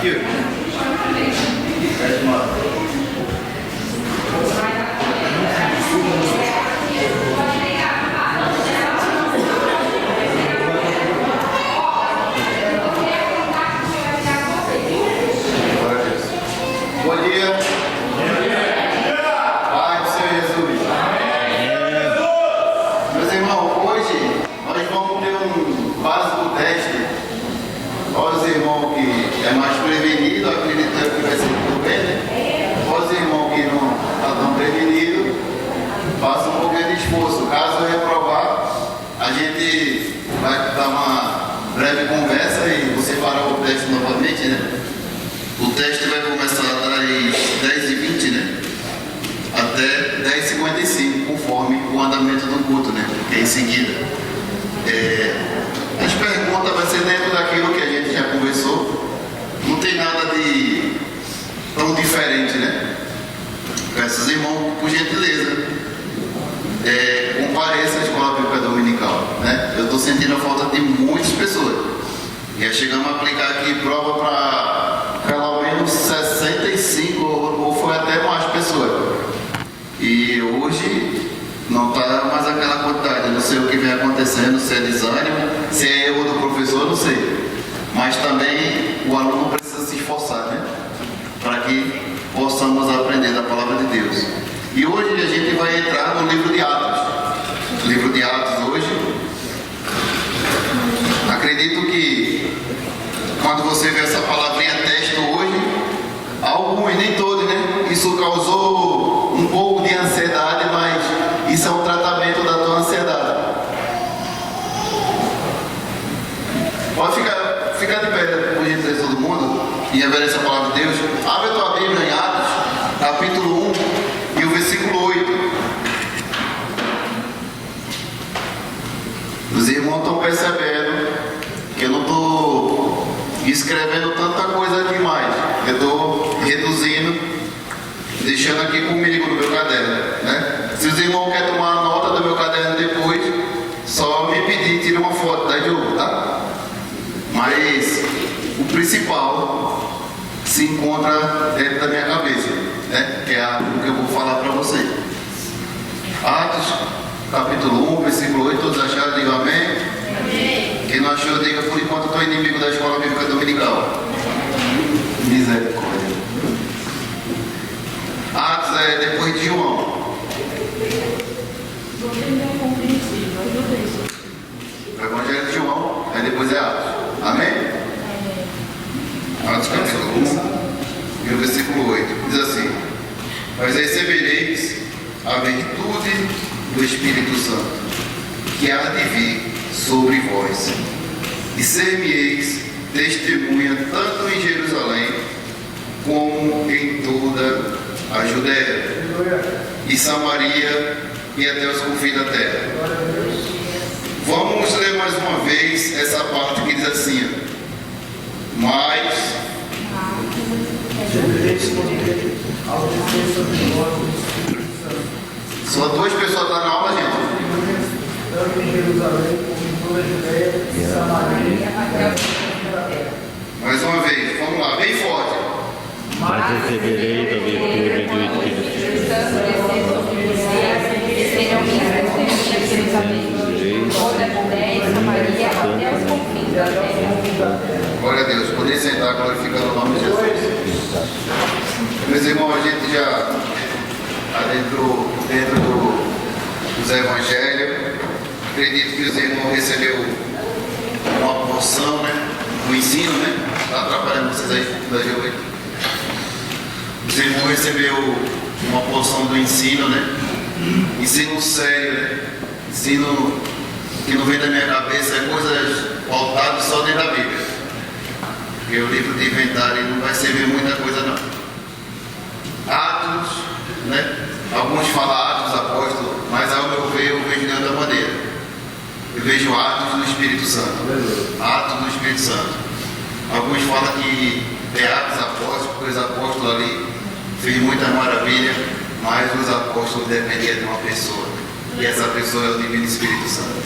Aqui. Bom dia. Pai do Senhor Jesus. Meus irmãos, hoje nós vamos ter um básico teste. Olha os irmãos que é mais prevenido, acreditando que vai ser tudo bem, né? Olha os irmãos que não estão tão prevenidos, faça um pouquinho de esforço. Caso eu reprovar, a gente vai dar uma breve conversa e você fará o teste novamente, né? O teste vai começar das 10h20, né? Até 10h55, conforme o andamento do culto, né? Que é em seguida. As perguntas vai ser dentro daquilo que a gente já conversou. Não tem nada de tão diferente, né? Peço aos irmãos, por gentileza, compareça à escola bíblica dominical, né? Eu estou sentindo a falta de muitas pessoas. Já chegamos a aplicar aqui prova para pelo menos 65 ou foi até mais pessoas. E hoje não está mais aquela quantidade. Eu não sei o que vem acontecendo, se é desânimo, se é erro do professor, não sei. Mas também o aluno precisa se esforçar, né? Para que possamos aprender da palavra de Deus. E hoje a gente vai entrar no livro de Atos. O livro de Atos hoje. Acredito que quando você vê essa palavrinha texto hoje, alguns, nem todos, né? Isso causou um pouco de ansiedade, mas isso é um tratamento da tua ansiedade. Pode ficar de pé, por gentileza, todo mundo, e reverência a palavra de Deus. Abre a tua Bíblia em Atos, capítulo 1 e o versículo 8. Os irmãos estão percebendo que eu não estou escrevendo tanta coisa demais. Eu estou reduzindo, deixando aqui comigo no meu caderno, né? Se os irmãos querem tomar nota do meu caderno depois, só me pedir, tira uma foto daí de novo, tá? Mas o principal se encontra dentro da minha cabeça, né? Que é o que eu vou falar para vocês. Atos, capítulo 1, versículo 8, todos acharam? Digam amém. Amém. Quem não achou, diga: por enquanto estou inimigo da escola bíblica dominical. Misericórdia. Atos é depois de João. O Evangelho de João, aí depois é Atos. Amém? Atos capítulo 1 e o versículo 8. Diz assim: mas recebereis a virtude do Espírito Santo, que há de vir sobre vós, e ser-me-eis testemunha tanto em Jerusalém como em toda a Judéia e Samaria e até os confins da terra. Vamos ler mais uma vez essa parte que diz assim: mas só duas pessoas estão na aula, gente. Tanto em Jerusalém como em toda a Judéia e Samaria até os confins da terra. Mais uma vez, vamos lá, bem forte. Mas recebereis a virtude do Espírito Santo. Glória a Deus. Poder sentar glorificando o nome de Jesus. Meus irmãos, a gente já está dentro dos evangelhos. Acredito que os irmãos receberam uma porção, né, do ensino, né? Está atrapalhando vocês aí da hoje. Os irmãos receberam uma porção do ensino, né? Ensino sério, né? Ensino que não vem da minha cabeça, é coisas pautadas só dentro da Bíblia. Porque o livro de inventário não vai servir muita coisa não. Atos, né? Alguns falam Atos Apóstolos, mas ao meu ver eu vejo de outra maneira. Eu vejo Atos do Espírito Santo. Atos do Espírito Santo. Alguns falam que é Atos Apóstolos, porque os apóstolos ali fez muita maravilha, mas os apóstolos dependiam de uma pessoa. E essa pessoa é o Divino Espírito Santo.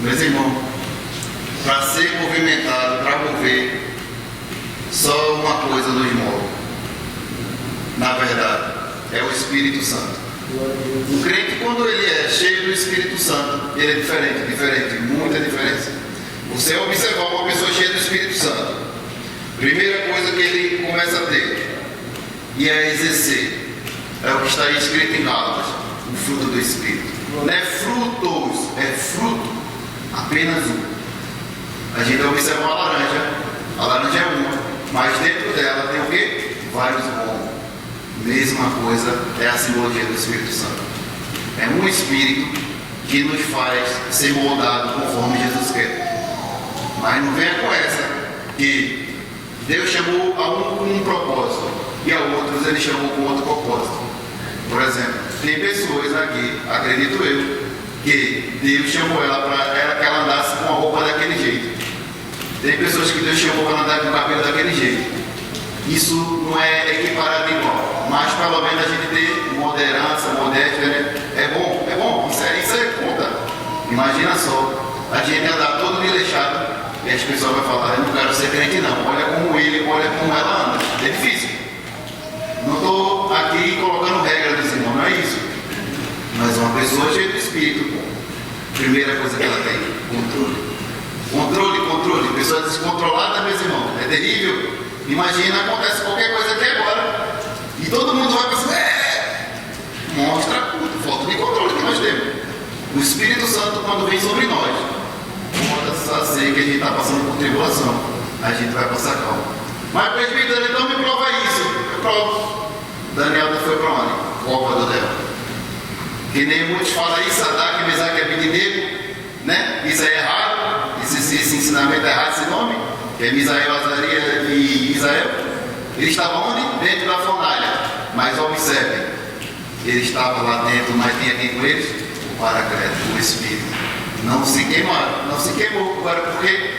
Meus irmãos, para ser movimentado, para mover, só uma coisa nos move. Na verdade, é o Espírito Santo. O crente, quando ele é cheio do Espírito Santo, ele é diferente, muita diferença. Você observar uma pessoa cheia do Espírito Santo, primeira coisa que ele começa a ter e a exercer é o que está aí escrito em Gálatas, o fruto do Espírito. Não é frutos, é fruto, apenas um. A gente observa uma laranja, a laranja é uma, mas dentro dela tem o quê? Vários gomos. Mesma coisa é a simbologia do Espírito Santo. É um Espírito que nos faz ser moldado conforme Jesus quer. Mas não venha com essa, que Deus chamou a um com um propósito e a outros ele chamou com outro propósito. Por exemplo, tem pessoas aqui, acredito eu, que Deus chamou ela para que ela andasse com a roupa daquele jeito. Tem pessoas que Deus chamou para andar com o cabelo daquele jeito. Isso não é equiparado igual, mas pelo menos a gente ter moderança, modéstia, né? É bom, isso é conta. Imagina só, a gente andar todo desleixado e as pessoas vão falar, eu não quero ser crente não, olha como ele, olha como ela anda. É difícil. Não estou aqui colocando regra desse irmão, não é isso. Mas uma pessoa cheia do Espírito, primeira coisa que ela tem, controle. Pessoa descontrolada, meus irmãos, é terrível. Imagina, acontece qualquer coisa aqui agora e todo mundo vai pensar, mostra a falta de controle que nós temos. O Espírito Santo, quando vem sobre nós, pode ser que a gente está passando por tribulação, a gente vai passar calma. Mas presbítero, então me prova isso. Eu provo. Daniel foi para onde? Copa do Del. Que nem muitos falam aí, Sadraque, Mesaque e Abednego, né? Isso aí é errado, esse ensinamento é errado, esse nome, que é Misael, Azaria e Israel. Ele estava onde? Dentro da fornalha. Mas observe, ele estava lá dentro, mas tinha quem com eles? O Paracleto, o Espírito. Não se queimaram, não se queimou. Agora por quê?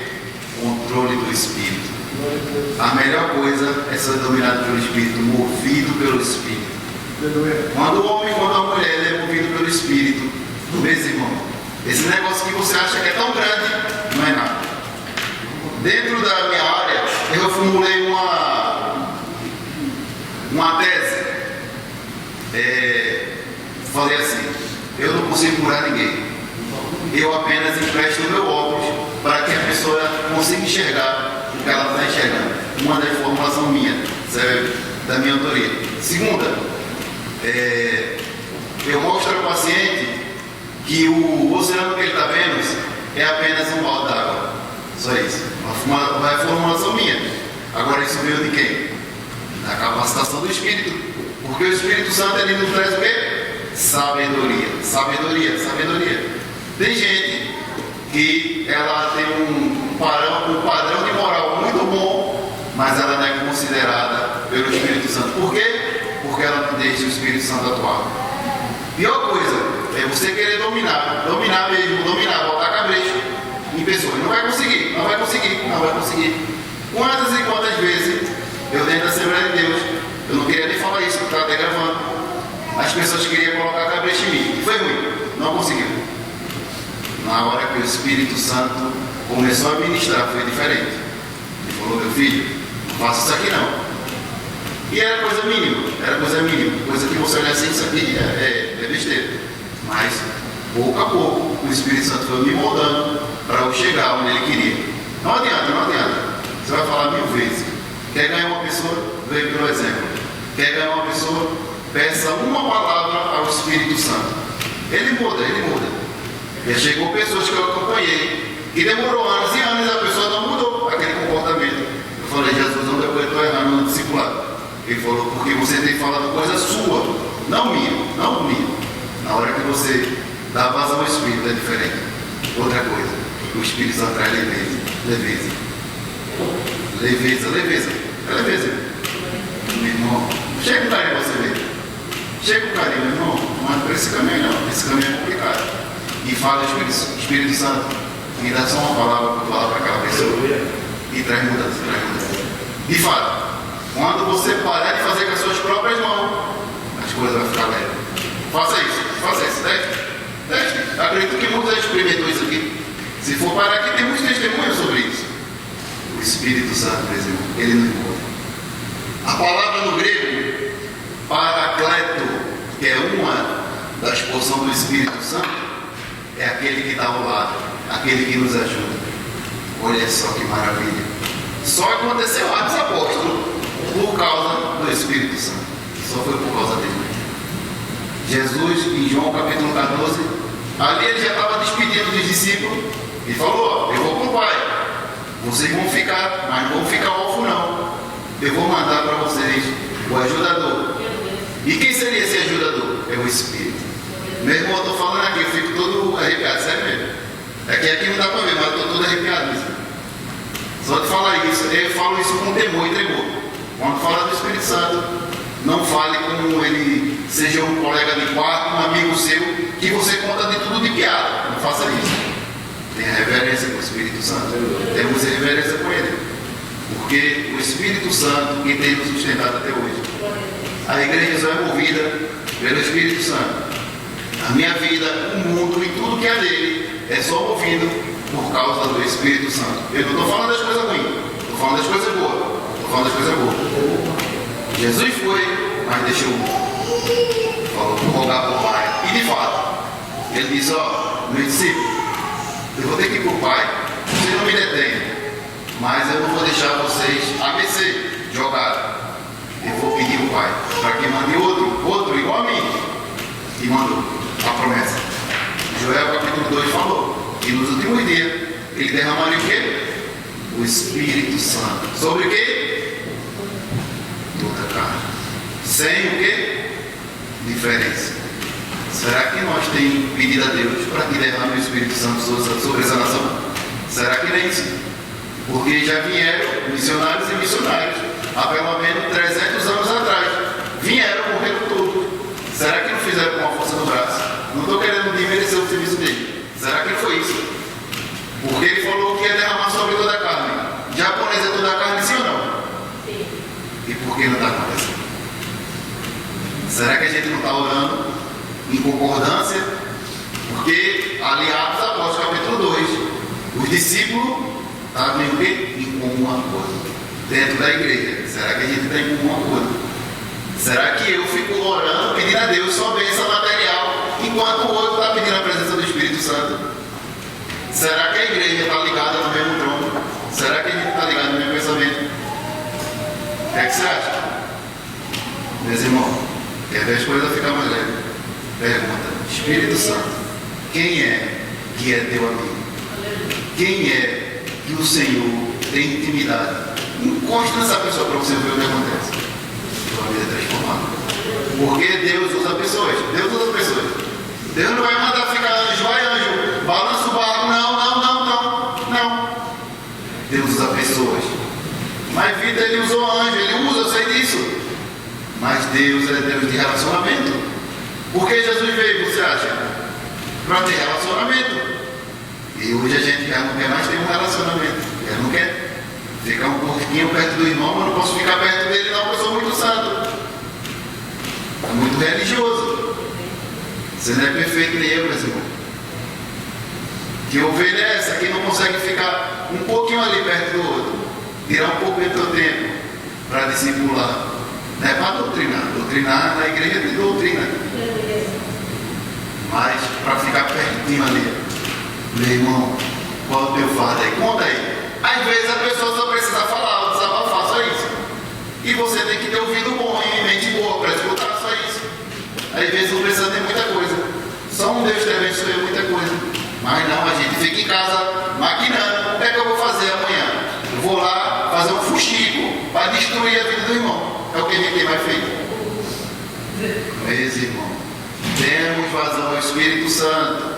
Controle do Espírito. A melhor coisa é ser dominado pelo Espírito, movido pelo Espírito. Quando o homem, quando a mulher, ele é movido pelo Espírito, meus irmãos, esse negócio que você acha que é tão grande, não é nada. Dentro da minha área, eu formulei uma tese. Falei assim, eu não consigo curar ninguém. Eu apenas empresto o meu óculos para que a pessoa consiga enxergar o que ela está enxergando. Uma das formulações minha, da minha autoria. Segunda, eu mostro ao paciente que o oceano que ele está vendo é apenas um balde d'água. Só isso. Uma formulação minha. Agora isso veio de quem? Da capacitação do Espírito. Porque o Espírito Santo ele nos traz o quê? Sabedoria. Tem gente que ela tem um padrão de moral muito bom, mas ela não é considerada pelo Espírito Santo. Por quê? Porque ela não deixa o Espírito Santo atuar. Pior coisa é você querer dominar, botar cabresto em pessoas. Não vai conseguir. Quantas e quantas vezes eu dentro da Assembleia de Deus, eu não queria nem falar isso, porque estava até gravando. As pessoas queriam colocar cabresto em mim. Foi ruim, não conseguiu. Na hora que o Espírito Santo começou a ministrar, foi diferente. Ele falou, meu filho, não faça isso aqui não. E era coisa mínima, coisa que você olha assim, isso aqui é besteira. Mas, pouco a pouco, o Espírito Santo foi me moldando para eu chegar onde ele queria. Não adianta. Você vai falar 1000 vezes. Quer ganhar uma pessoa? Veio pelo exemplo. Quer ganhar uma pessoa? Peça uma palavra ao Espírito Santo. Ele muda. Já chegou pessoas que eu acompanhei, que demorou anos e anos, a pessoa não mudou aquele comportamento. Eu falei, Jesus, onde eu estou errando no discipulado? Ele falou, porque você tem falado coisa sua, não minha. Na hora que você dá vazão ao Espírito é diferente. Outra coisa, o Espírito Santo traz leveza. É leveza. Meu irmão, chega com carinho você ver. Meu irmão, não é por esse caminho não, esse caminho é complicado. E fala o Espírito Santo, me dá só uma palavra para falar para aquela pessoa e traz mudança. De fato, quando você parar de fazer com as suas próprias mãos, as coisas vão ficar leves. Faça isso, teste. Acredito que muitos já experimentou isso aqui. Se for parar aqui, tem muitos testemunhos sobre isso. O Espírito Santo, meus irmãos, ele não envolve. A palavra no grego, paracleto, que é uma das porções do Espírito Santo, é aquele que está ao lado, aquele que nos ajuda. Olha só que maravilha. Só aconteceu lá dos apóstolos por causa do Espírito Santo. Só foi por causa dele. Jesus, em João capítulo 14, ali ele já estava despedindo dos discípulos e falou: eu vou para o Pai, vocês vão ficar, mas não vão ficar órfãos não. Eu vou mandar para vocês o ajudador. E quem seria esse ajudador? É o Espírito. Meu irmão, eu estou falando aqui, eu fico todo arrepiado, sério mesmo. É que aqui não dá para ver, mas eu estou todo arrepiado mesmo. Só de falar isso, eu falo isso com temor e tremor. Quando fala do Espírito Santo, não fale como ele seja um colega de quarto, um amigo seu, que você conta de tudo de piada. Não faça isso. Tenha reverência com o Espírito Santo. Temos reverência com ele. Porque o Espírito Santo que tem nos sustentado até hoje. A igreja só é movida pelo Espírito Santo. A minha vida, o mundo e tudo que é dele é só movido por causa do Espírito Santo. Eu não estou falando das coisas ruins, estou falando das coisas boas. Estou falando das coisas boas. Jesus foi, mas deixou. Falou para rogar para o Pai. E de fato, ele disse: ó, meu discípulo, eu vou ter que ir para o Pai, vocês não me detêm, mas eu não vou deixar vocês ABC, jogados. Eu vou pedir ao Pai para que mande outro igual a mim. E mandou a promessa. Joel capítulo 2 falou que nos últimos dias ele derramaria o quê? O Espírito Santo. Sobre o quê? Toda carne. Sem o quê? Diferença. Será que nós temos pedido a Deus para que derrame o Espírito Santo sobre essa nação? Será que nem isso? Porque já vieram missionários e missionários há pelo menos 300 anos atrás. Vieram, morreram todos. Será que não fizeram com a força do braço? Não estou querendo desmerecer o serviço dele. Será que foi isso? Porque ele falou que ia derramar sobre toda a carne. Japonês é toda a carne, sim ou não? Sim. E por que não está acontecendo? Será que a gente não está orando em concordância? Porque ali Atos Apóstolos capítulo 2, os discípulos estavam em quê? Em comum acordo. Dentro da igreja. Será que a gente está em comum acordo? Será que eu fico orando, pedindo a Deus só bênção material, enquanto o outro está pedindo a presença do Espírito Santo? Será que a igreja está ligada no mesmo tronco? Será que a gente está ligado no mesmo pensamento? O que é que você acha? Meus irmãos, quer ver as coisas ficar mais leves? Pergunta: Espírito Santo, quem é que é teu amigo? Quem é que o Senhor tem intimidade? Encoste nessa pessoa para você ver o que acontece. Sua vida é transformada. Porque Deus usa pessoas. Deus usa pessoas. Deus não vai mandar ficar anjo, vai anjo, balança o barco. Não. Deus usa pessoas. Mas vida ele usou anjo, ele usa, eu sei disso. Mas Deus é Deus de relacionamento. Por que Jesus veio, você acha? Para ter relacionamento. E hoje a gente já não quer mais ter um relacionamento. Já não quer ficar um pouquinho perto do irmão, mas não posso ficar perto dele não, porque eu sou muito santo. É muito religioso. Você não é perfeito nem eu, meus irmãos. Que ovelha é essa que não consegue ficar um pouquinho ali perto do outro? Tirar um pouco do teu tempo para discipular. Não é para doutrinar. Doutrinar na igreja tem doutrina. Mas para ficar pertinho ali. Meu irmão, qual é o teu fardo aí? Conta aí. Às vezes a pessoa só precisa falar, desabafar, só isso. E você tem que ter ouvido bom e mente boa para escutar, só isso. Às vezes não precisa ter muita coisa. Só um Deus te abençoe muita coisa. Mas não, a gente fica em casa maquinando. O que é que eu vou fazer amanhã? Eu vou lá fazer um fuxico para destruir a vida do irmão. É o que a gente tem mais feito. Meus irmãos, temos vazão ao Espírito Santo.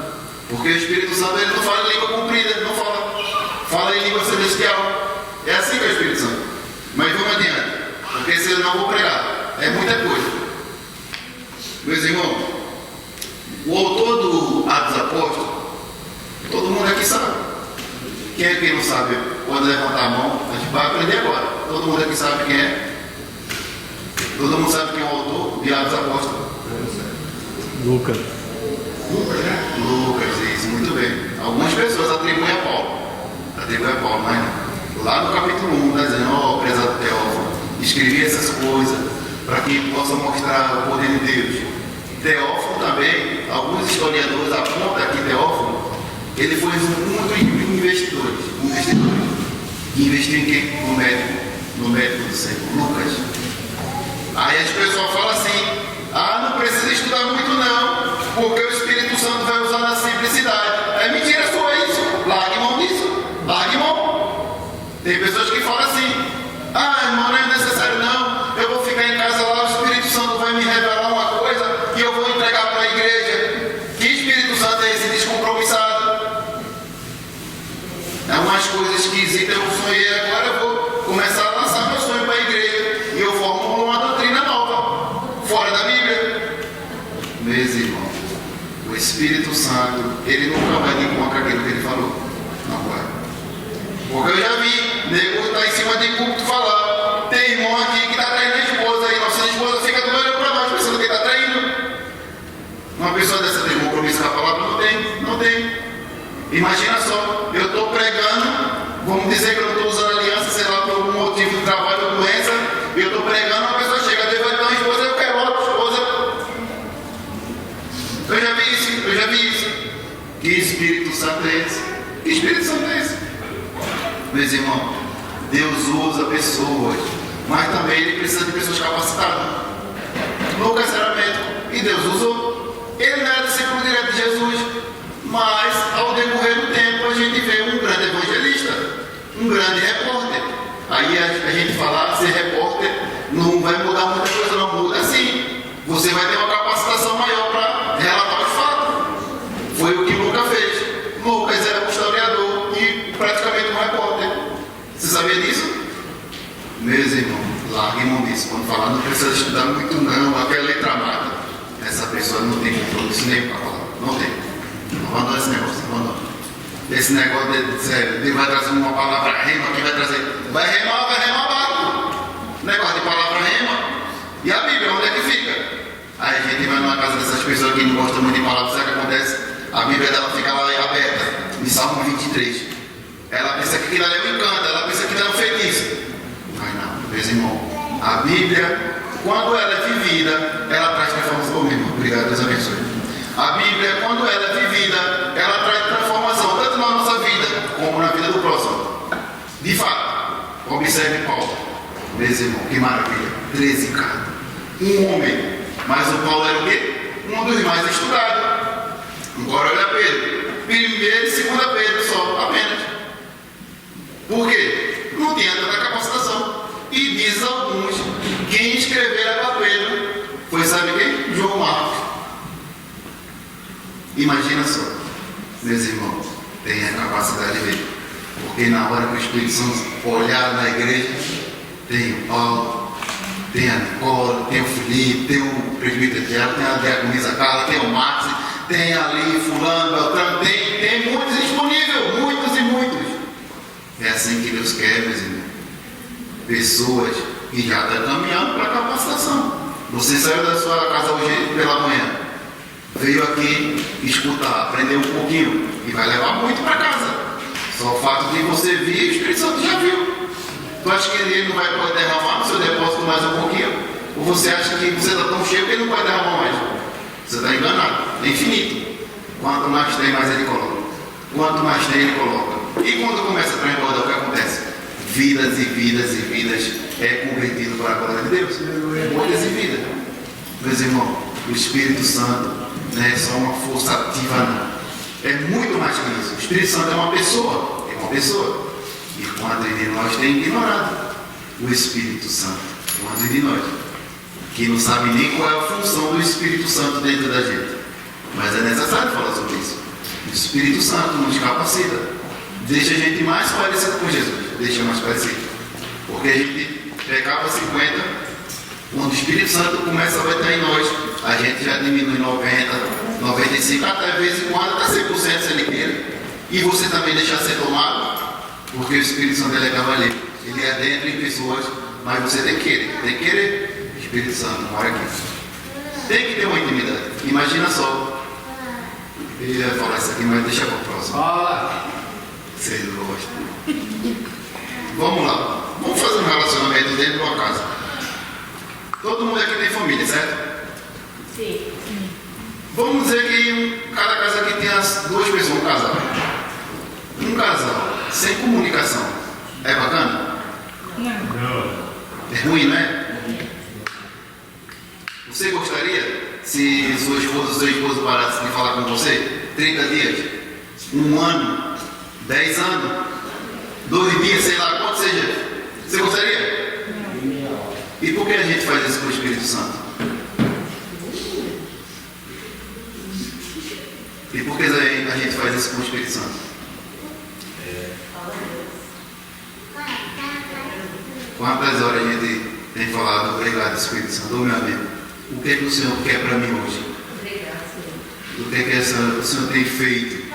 Porque o Espírito Santo ele não fala em língua comprida, ele não fala em língua celestial. É assim que é o Espírito Santo. Mas vamos adiante, porque senão eu não vou pregar. É muita coisa. Meus irmãos, o autor do Atos Apóstolos, todo mundo aqui sabe. Quem é que não sabe? Pode levantar a mão, a gente vai aprender agora. Todo mundo aqui sabe quem é? Todo mundo sabe quem é o autor de Atos Apóstolos? Lucas. Lucas, né? Lucas, isso, muito bem. Algumas pessoas atribuem a Paulo, mas não. Lá no capítulo 1, escrevi essas coisas para que possa mostrar o poder de Deus. Teófilo também, alguns historiadores apontam que Teófilo, ele foi um dos investidores. Investiu em quem? No médico do Senhor, Lucas. Aí as pessoas falam assim, não precisa estudar muito não, porque o Espírito Santo vai usar na simplicidade. É mentira sua isso, largue mão disso, largue mão. Tem pessoas que falam assim, irmão, não é necessário não, eu vou ficar em casa lá, o Espírito Santo vai me revelar uma coisa e eu vou entregar para a igreja. Que Espírito Santo é esse descompromissado? É umas coisas esquisitas, eu sonhei agora, eu vou começar a lançar meu sonho para a igreja e eu formo uma doutrina nova, fora da Bíblia. Meus irmãos, o Espírito Santo, ele nunca vai de contra aquilo que ele falou. Não vai. Porque eu já vi, nego está em cima de púlpito falar. Tem irmão aqui que está traindo a esposa e nossa esposa fica do olho para nós, pensando que está traindo. Uma pessoa dessa tem compromisso com a palavra? Não tem, não tem. Imagina só, eu estou pregando, vamos dizer que eu não estou usando aliança, sei lá, por algum motivo de trabalho ou doença, e eu estou pregando, uma pessoa chega, Deus vai dar uma esposa, eu quero outra esposa. Eu já vi isso. Que Espírito Santo é esse? Que Espírito Santo é esse? Meus irmãos, Deus usa pessoas, mas também Ele precisa de pessoas capacitadas. Lucas era médico e Deus usou. Ele não era discípulo direto de Jesus, mas ao decorrer do tempo a gente vê um grande evangelista, um grande repórter. Aí a gente fala, ser repórter não vai mudar muita coisa, não muda sim. Você vai ter uma capacitação maior para relatar os fatos. Foi o que Lucas fez. Lucas era um historiador e praticamente um repórter. Você sabia disso? Meus irmãos, largue mão disso. Quando falar, não precisa estudar muito não, aquela letra amada. Essa pessoa não tem compromisso nenhum para falar. Não tem. Abandona esse negócio, abandona. Esse negócio de vai trazer uma palavra rema, que vai trazer. Vai remar barco. Negócio de palavra rema. E a Bíblia, onde é que fica? Aí a gente vai numa casa dessas pessoas que não gostam muito de palavra, sabe o que acontece? A Bíblia dela fica lá aberta, em Salmo 23. Ela pensa que aquilo ali é um encanto, ela pensa que aquilo é um feitiço. Mas não, meus irmãos, a Bíblia, quando ela é vivida, ela traz transformação. Meu irmão, obrigado, Deus abençoe. A Bíblia, quando ela é vivida, ela traz transformação, tanto na nossa vida, como na vida do próximo. De fato, observe Paulo. Meus irmãos, que maravilha. 13 cartas. Um homem. Mas o Paulo era o quê? Um dos mais estudados. Agora olha Pedro. 1 e 2 Pedro só, apenas. Por quê? Não tinha tanta capacitação. E diz alguns, quem escrevera para Pedro foi, sabe quem? João Marcos. Imagina só, meus irmãos, tenha a capacidade de ver. Porque na hora que o Espírito Santo olhar na igreja, tem o Paulo, tem a Nicole, tem o Felipe, tem o presbítero Tiago, tem a diaconisa Carla, tem o Marcos, tem ali fulano, Beltrano, tem muitos disponíveis, muitos e muitos. É assim que Deus quer, meus irmãos. Pessoas que já estão caminhando para a capacitação. Você saiu da sua casa hoje pela manhã, veio aqui escutar, aprender um pouquinho e vai levar muito para casa. Só o fato de você vir, o Espírito Santo já viu. Tu acha que ele não vai poder derramar no seu depósito mais um pouquinho? Ou você acha que você está tão cheio que ele não vai derramar mais? Você está enganado. É infinito. Quanto mais tem, mais ele coloca. Quanto mais tem, ele coloca. E quando começa a transbordar, o que acontece? Vidas e vidas e vidas é convertido para a glória de Deus. Muitas e vidas. Meus irmãos, o Espírito Santo não é só uma força ativa, não. É muito mais que isso. O Espírito Santo é uma pessoa. É uma pessoa. E quantos de nós tem ignorado o Espírito Santo? Quantos de nós? Que não sabe nem qual é a função do Espírito Santo dentro da gente. Mas é necessário falar sobre isso. O Espírito Santo nos capacita. Deixa a gente mais parecido com Jesus. Deixa mais parecido. Porque a gente pegava 50, quando o Espírito Santo começa a entrar em nós, a gente já diminui 90, 95, até de vez em quando, até 100% se ele queira. E você também deixar ser tomado, porque o Espírito Santo ele é cavaleiro. Ele é dentro em pessoas, mas você tem que querer. Tem que querer. O Espírito Santo mora aqui. Tem que ter uma intimidade. Imagina só. Ele vai falar isso aqui, mas deixa para o próximo. Vocês gostam. Vamos lá. Vamos fazer um relacionamento dentro de uma casa. Todo mundo aqui tem família, certo? Sim. Vamos dizer que cada casa aqui tem as duas pessoas, um casal. Um casal sem comunicação. É bacana? Não. É ruim, não é? Você gostaria se sua esposa ou seu esposo parasse de falar com você 30 dias, 1 ano, 10 anos, 2 dias, sei lá, quanto seja? Você gostaria? E por que a gente faz isso com o Espírito Santo? E por que a gente faz isso com o Espírito Santo? Quantas horas a gente tem falado, obrigado Espírito Santo, meu amigo, o que é que o Senhor quer para mim hoje? Obrigado, Senhor. O que é que o Senhor tem feito?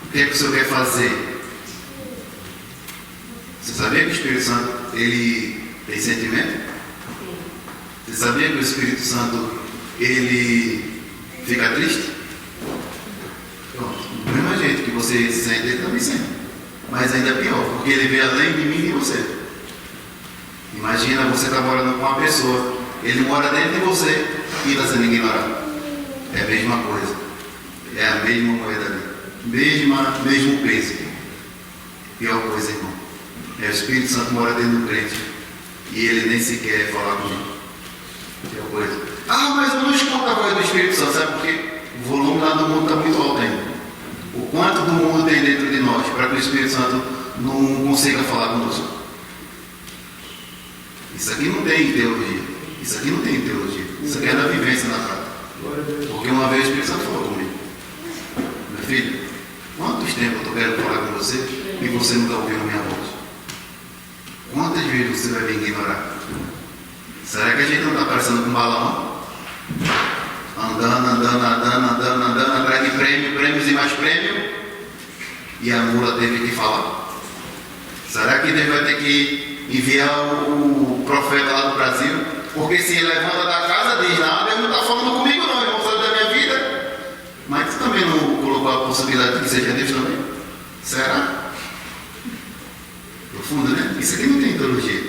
O que é que o Senhor quer fazer? Você sabia que o Espírito Santo, ele tem sentimento? Sim. Você sabia que o Espírito Santo, ele fica triste? Pronto, do mesmo jeito que você se sente, ele também sente. Mas ainda pior, porque ele vê além de mim e de você. Imagina você estar morando com uma pessoa, ele mora dentro de você e está sendo ignorado. É a mesma coisa. É a mesma moeda ali. Mesmo peso. Pior coisa, irmão. É o Espírito Santo mora dentro do crente e ele nem sequer falar comigo. Pior coisa. Ah, mas eu não escuto a voz do Espírito Santo, sabe por quê? O volume lá do mundo está muito alto ainda. O quanto do mundo tem dentro de nós para que o Espírito Santo não consiga falar conosco? Isso aqui não tem teologia. Isso aqui não tem teologia. Isso aqui é da vivência na prática. Porque uma vez o Espírito Santo falou comigo: meu filho, quantos tempos eu estou querendo falar com você e você não está ouvindo a minha voz? Quantas vezes você vai me ignorar? Será que a gente não está parecendo com um balão? Andando atrás de prêmios e mais prêmios? E a mula teve que falar? Será que Deus vai ter que enviar o profeta lá do Brasil? Porque se ele levanta da casa, diz: não, Deus não está falando comigo não, irmão, sabe da minha vida. Mas você também não colocou a possibilidade de que seja Deus também? Será? Profundo, né? Isso aqui não tem teologia.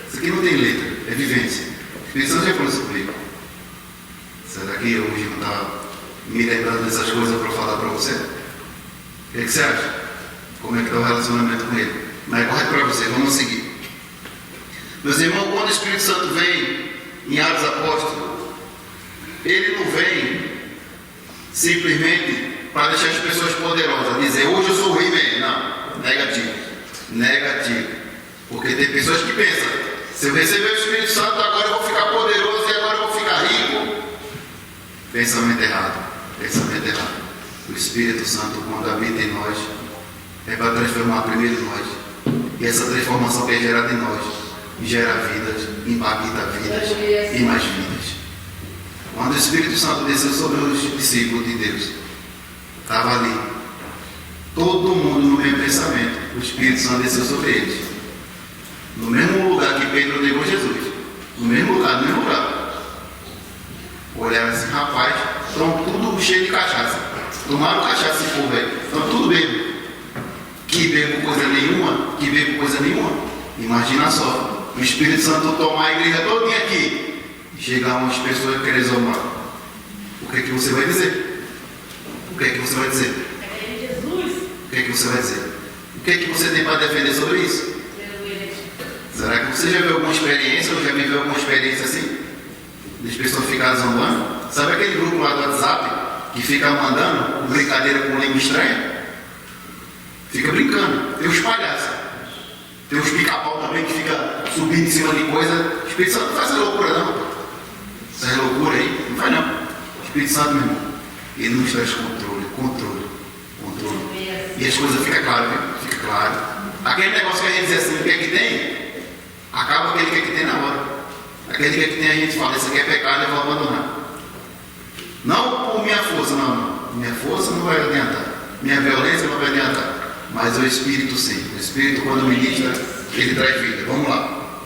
Isso aqui não tem letra, é vivência. A Espírito Santo já falou isso comigo. Será que eu hoje não estava me lembrando dessas coisas para falar para você? O que você acha? Como é que está o relacionamento com ele? Mas é correto para você, vamos seguir. Meus irmãos, quando o Espírito Santo vem em Atos Apóstolos, ele não vem simplesmente para deixar as pessoas poderosas, dizer: hoje eu sou o rei mesmo. Não, negativo. Porque tem pessoas que pensam: se eu receber o Espírito Santo, agora eu vou ficar poderoso e agora eu vou ficar rico. Pensamento errado. O Espírito Santo, quando habita em nós, é para transformar primeiro nós. E essa transformação que é gerada em nós gera vidas, impacta vidas e mais vidas. Quando o Espírito Santo desceu sobre os discípulos de Deus, estava ali todo mundo no mesmo pensamento. O Espírito Santo desceu sobre eles, no mesmo lugar que Pedro negou Jesus, no mesmo lugar. Olharam assim: rapaz, estão tudo cheio de cachaça, tomaram cachaça esse povo aí, estão tudo bêbado. Que bebo coisa nenhuma. Imagina só, o Espírito Santo tomar a igreja todinha aqui e chegar umas pessoas querendo zombar. O que é que você vai dizer? O que é que você vai dizer? O que é que você tem para defender sobre isso? Será que você já viu alguma experiência ou já viveu alguma experiência assim? Das pessoas ficarem zombando? Sabe aquele grupo lá do WhatsApp que fica mandando brincadeira com língua estranha? Fica brincando. Tem os palhaços. Tem os pica-pau também que fica subindo em cima de coisa. O Espírito Santo não faz essa loucura não. Essa loucura aí, não faz não. O Espírito Santo, meu irmão, ele nos traz controle. E as coisas ficam claras, viu? Fica claro. Aquele negócio que a gente diz assim: o que é que tem? Acaba aquele que é que tem na hora. Aquele que é que tem, a gente fala: isso aqui é pecado, eu vou abandonar. Não por minha força, não. Minha força não vai adiantar. Minha violência não vai adiantar. Mas o Espírito sim. O Espírito, quando ministra, ele traz vida. Vamos lá.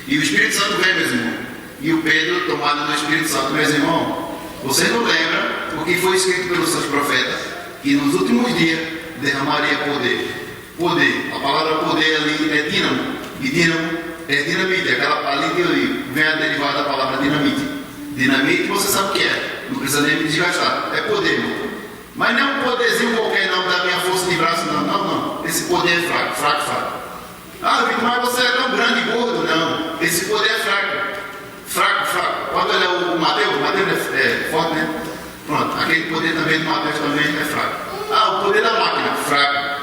E o Espírito Santo vem, meus irmãos. E o Pedro, tomado do Espírito Santo, meus irmãos, vocês não lembram o que foi escrito pelos seus profetas? Que nos últimos dias derramaria poder. A palavra poder ali é dínamo. E dínamo É dinamite, aquela ali que vem a derivada da palavra dinamite. Dinamite você sabe o que é, não precisa nem me desgastar. É poder, irmão. Mas não é um poderzinho qualquer não, da minha força de braço, não. Esse poder é fraco. Ah, Vitor, mas você é tão grande e gordo. Não, esse poder é fraco. Pode olhar o Mateus é forte, né? Pronto, aquele poder também do Mateus também é fraco. Ah, o poder da máquina, fraco.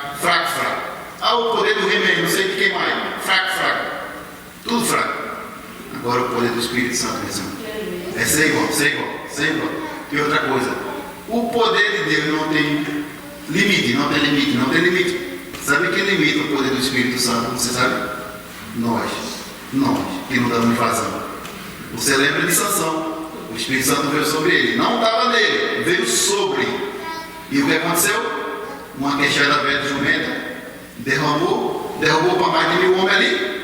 Ah, o poder do remédio, não sei de quem mais, fraco. Tudo fraco. Agora o poder do Espírito Santo, meu irmão. É ser igual. E outra coisa, o poder de Deus não tem limite. Sabe quem limita o poder do Espírito Santo? Você sabe? Nós, que não damos vazão. Você lembra de Sansão? O Espírito Santo veio sobre ele. Não estava nele, veio sobre. E o que aconteceu? Uma queixada velha de jumenta derrubou para mais de 1000 homens ali.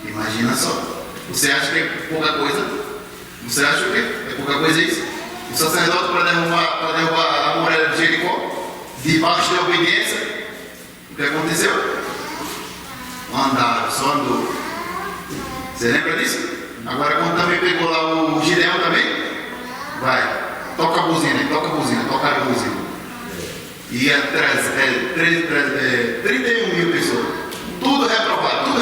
Imagina só. Você acha que é pouca coisa? Você acha o quê? É pouca coisa isso? O sacerdote para derrubar a muralha de Jericó, debaixo da obediência, o que aconteceu? Andaram, só andou. Você lembra disso? Agora quando também pegou lá o Gideão também, vai, toca a buzina. Ia 31 mil pessoas. Tudo reprovado.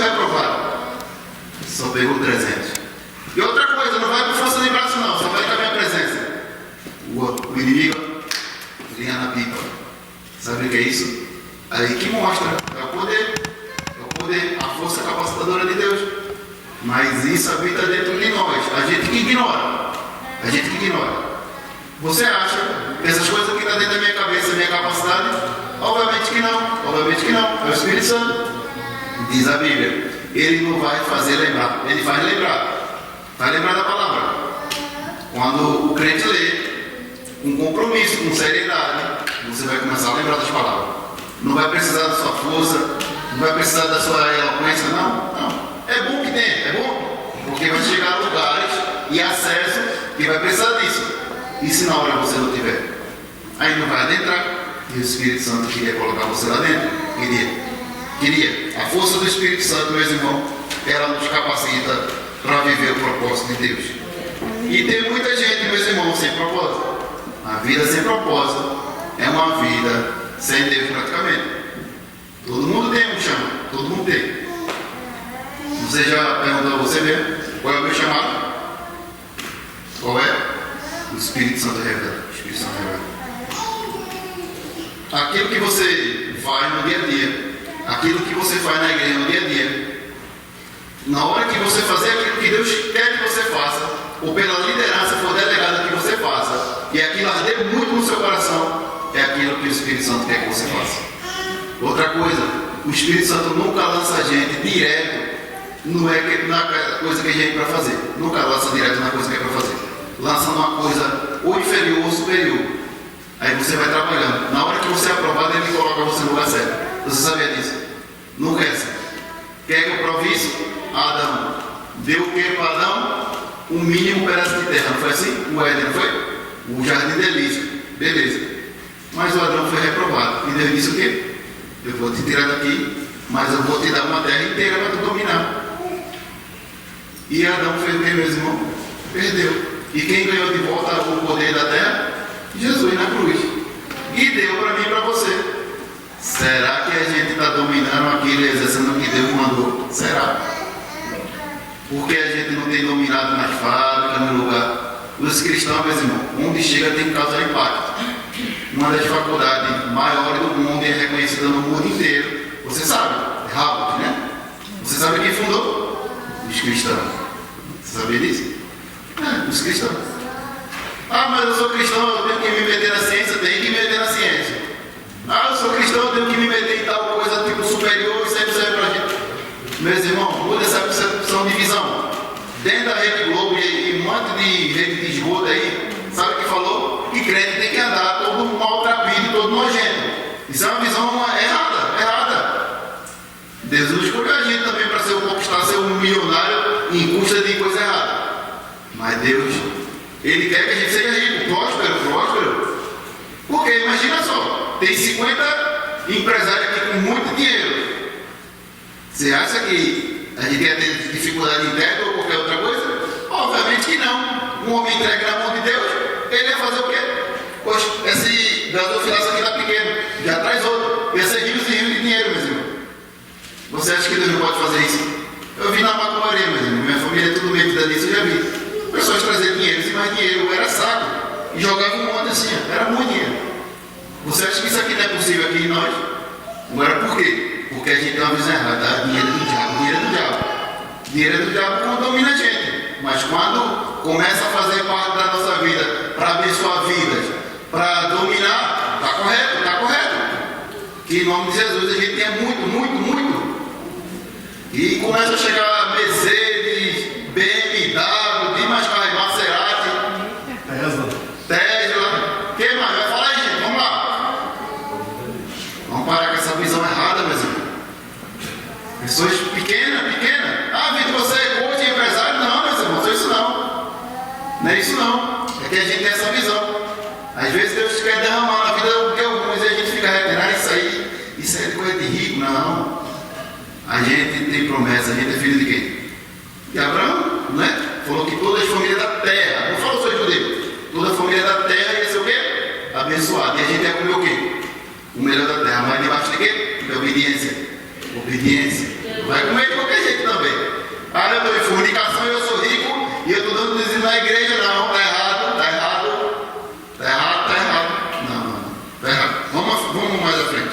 Só pegou 300. E outra coisa, não vai com força de braço não, só vai com a minha presença. O inimigo vinha na pipa. Sabe o que é isso? Aí que mostra, é o poder, a força capacitadora de Deus. Mas isso habita dentro de nós. A gente que ignora. Você acha que essas coisas que estão dentro da minha cabeça, minha capacidade? Obviamente que não. É o Espírito Santo. Diz a Bíblia. Ele não vai fazer lembrar. Ele faz lembrar. Vai lembrar da palavra. Quando o crente lê, com compromisso, com seriedade, você vai começar a lembrar das palavras. Não vai precisar da sua força, não vai precisar da sua eloquência, não. É bom que tem, é bom. Porque vai chegar a lugares e acesso que vai precisar disso. E se na hora você não tiver? Aí não vai adentrar. E o Espírito Santo queria colocar você lá dentro? Queria. A força do Espírito Santo, meus irmãos, ela nos capacita para viver o propósito de Deus. E tem muita gente, meus irmãos, sem propósito. A vida sem propósito é uma vida sem Deus praticamente. Todo mundo tem um chamado. Todo mundo tem. Você já perguntou a você mesmo? Qual é o meu chamado? Qual é? O Espírito Santo revela. Aquilo que você faz no dia a dia, aquilo que você faz na igreja no dia a dia, na hora que você fazer aquilo que Deus quer que você faça, ou pela liderança for delegada que você faça, e aquilo arder muito no seu coração, é aquilo que o Espírito Santo quer que você faça. Outra coisa, o Espírito Santo nunca lança a gente direto, não é na coisa que a gente é para fazer, nunca lança direto na coisa que é para fazer, lança numa coisa ou inferior ou superior. Aí você vai trabalhando. Na hora que você é aprovado, ele coloca você no lugar certo. Você sabia disso? Nunca é assim. Quer que eu prove isso? Adão deu o que para Adão? Um mínimo pedaço de terra, não foi assim? O Éden, não foi? O jardim delícia. Beleza. Mas o Adão foi reprovado. E Deus disse o quê? Eu vou te tirar daqui, mas eu vou te dar uma terra inteira para tu dominar. E Adão fez o que, meus irmãos? Perdeu. E quem ganhou de volta o poder da terra? Jesus na cruz. E deu para mim e para você. Será que a gente está dominando aquilo e exercendo o que Deus mandou? Será? Porque a gente não tem dominado nas fábricas, no lugar. Os cristãos, meus irmãos, onde chega tem que causar impacto. Uma das faculdades maiores do mundo e é reconhecida no mundo inteiro. Você sabe? Harvard, né? Você sabe quem fundou? Os cristãos. Você sabia disso? Os cristãos. Ah, mas eu sou cristão, eu tenho que me meter na ciência, tem que me meter na ciência. Ah, eu sou cristão, eu tenho que me meter em tal coisa tipo superior, isso aí serve pra gente. Meus irmãos, muda essa percepção de visão. Dentro da Rede Globo e um monte de rede de esgoto aí, sabe o que falou? Que crente tem que andar todo maltrapilho, todo nojento. Isso é uma visão errada. Deus escolheu a gente também para conquistar, ser um milionário em custa de coisa errada. Mas Deus, Ele quer que a gente seja rico, próspero. Porque imagina só, tem 50 empresários aqui com muito dinheiro. Você acha que a gente ia ter dificuldade interna ou qualquer outra coisa? Obviamente que não. Um homem entregue na mão de Deus, ele ia fazer o quê? Poxa, esse gasofilaço aqui está pequeno, já traz outro. Ia ser rios e rios de dinheiro, meus irmãos. Você acha que Deus não pode fazer isso? Eu vi na macumbaria, meus irmãos. Minha família é tudo metida nisso, eu já vi. Pessoas traziam dinheiro, e mais dinheiro, era saco. E jogavam um monte assim, era muito dinheiro. Você acha que isso aqui não é possível aqui em nós? Agora por quê? Porque a gente tem uma visão errada, tá? Dinheiro é do diabo, dinheiro é do diabo. Dinheiro é do diabo quando domina a gente. Mas quando começa a fazer parte da nossa vida, para abençoar vidas, para dominar, está correto, está correto. Que em nome de Jesus a gente tenha muito, muito, muito. E começa a chegar Mercedes, BMW, tem mais carro, Maserati, Tesla. Quem mais? Vai falar aí, gente, vamos lá. Vamos parar com essa visão errada, meus irmãos. Pessoas pequenas. Ah, Vitor, você é coach e empresário? Não, meus irmãos, não é isso não. Não é isso não. É que a gente tem essa visão. Às vezes Deus quer derramar na vida de alguns e a gente fica retendo, isso é coisa de rico. Não. A gente tem promessa, a gente é filho de quem? De Abraão, não é? Falou que todas as famílias da terra, não falou só judeu, toda a família da terra ia ser o quê? Abençoada. E a gente ia comer o quê? O melhor da terra. Mas debaixo de quê? De obediência. Obediência. Vai comer de qualquer jeito também. Ah, eu estou em fornicação e eu sou rico e eu estou dando dízimo na igreja. Não, está errado, está errado. Está errado, está errado. Não, está errado. Vamos mais à frente.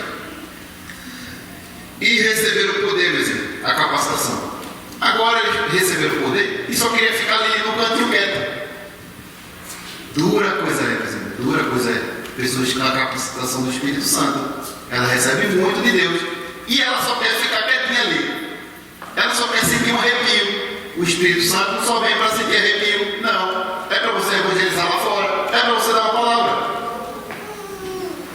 E receber o poder, meus irmãos, a capacitação. Agora eles receberam o poder e só queria ficar ali no canto quieto. Dura coisa é, meus irmãos, dura coisa é. Pessoas com a capacitação do Espírito Santo, ela recebe muito de Deus e ela só quer ficar quietinha ali. Ela só quer sentir um arrepio. O Espírito Santo não só vem para sentir arrepio, não. É para você evangelizar lá fora, é para você dar uma palavra.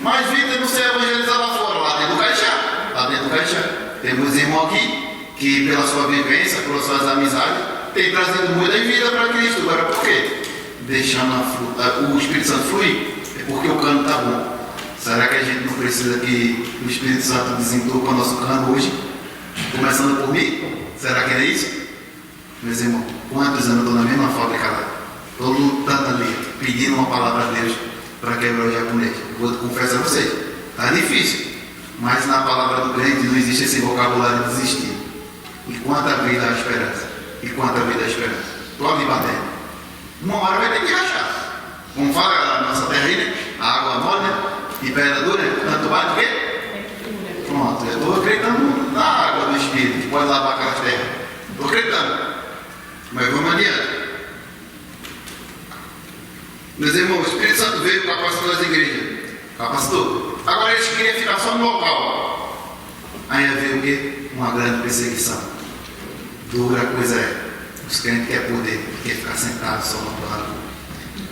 Mas Vitor não sei evangelizar lá fora, lá dentro do caixão. Lá dentro do caixão. Temos irmão aqui que, pela sua vivência, pelas suas amizades, tem trazido muita vida para Cristo. Agora por quê? Deixando o Espírito Santo fluir. É porque o cano está bom. Será que a gente não precisa que o Espírito Santo desentupa o nosso cano hoje? Começando por mim? Será que é isso? Meus irmãos, quantos anos eu estou na mesma fábrica lá? Estou lutando ali, pedindo uma palavra a Deus para quebrar o japonês. Vou confessar a vocês, está difícil. Mas na palavra do crente não existe esse vocabulário de desistir. E quanta vida há esperança? E quanta vida há esperança? Estou ali batendo. Uma hora vai ter que rachar. Como fala a nossa terra aí, né? A água mole, né? E pedra dura, né? Tanto bate o quê? Pronto, eu estou acreditando na água do Espírito, que pode lavar aquelas terras. Estou acreditando. Mas vamos adiante. Meus irmãos, o Espírito Santo veio capacitou as igrejas. Capacitou. Agora eles queriam ficar só no local. Aí veio o quê? Uma grande perseguição. Dura coisa é. Os crentes querem poder, querem ficar sentados só no plano.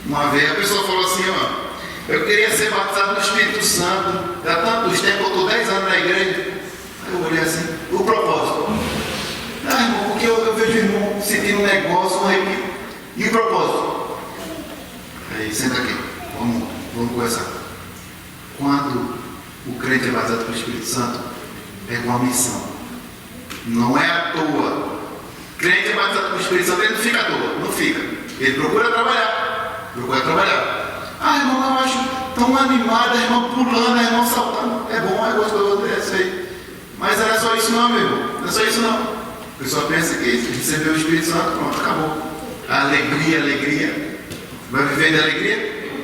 Uma vez a pessoa falou assim, ó. Eu queria ser batizado no Espírito Santo. Já tantos tempos, eu estou 10 anos na igreja. Aí eu olhei assim, o propósito. Ah, irmão, porque eu vejo o irmão sentindo um negócio, um arrepio. E o propósito? Aí, senta aqui. Vamos conversar. Quando o crente é batizado pelo Espírito Santo, é uma missão. Não é à toa. Crente é batizado pelo Espírito Santo, ele não fica à toa. Não fica. Ele procura trabalhar. Ah, irmão, eu acho tão animado, a irmã pulando, a irmã saltando. É bom, é gostoso, é isso aí. Mas não é só isso não, meu irmão. Não é só isso não. A pessoa pensa que recebeu o Espírito Santo, pronto, acabou. Alegria. Vai viver de alegria?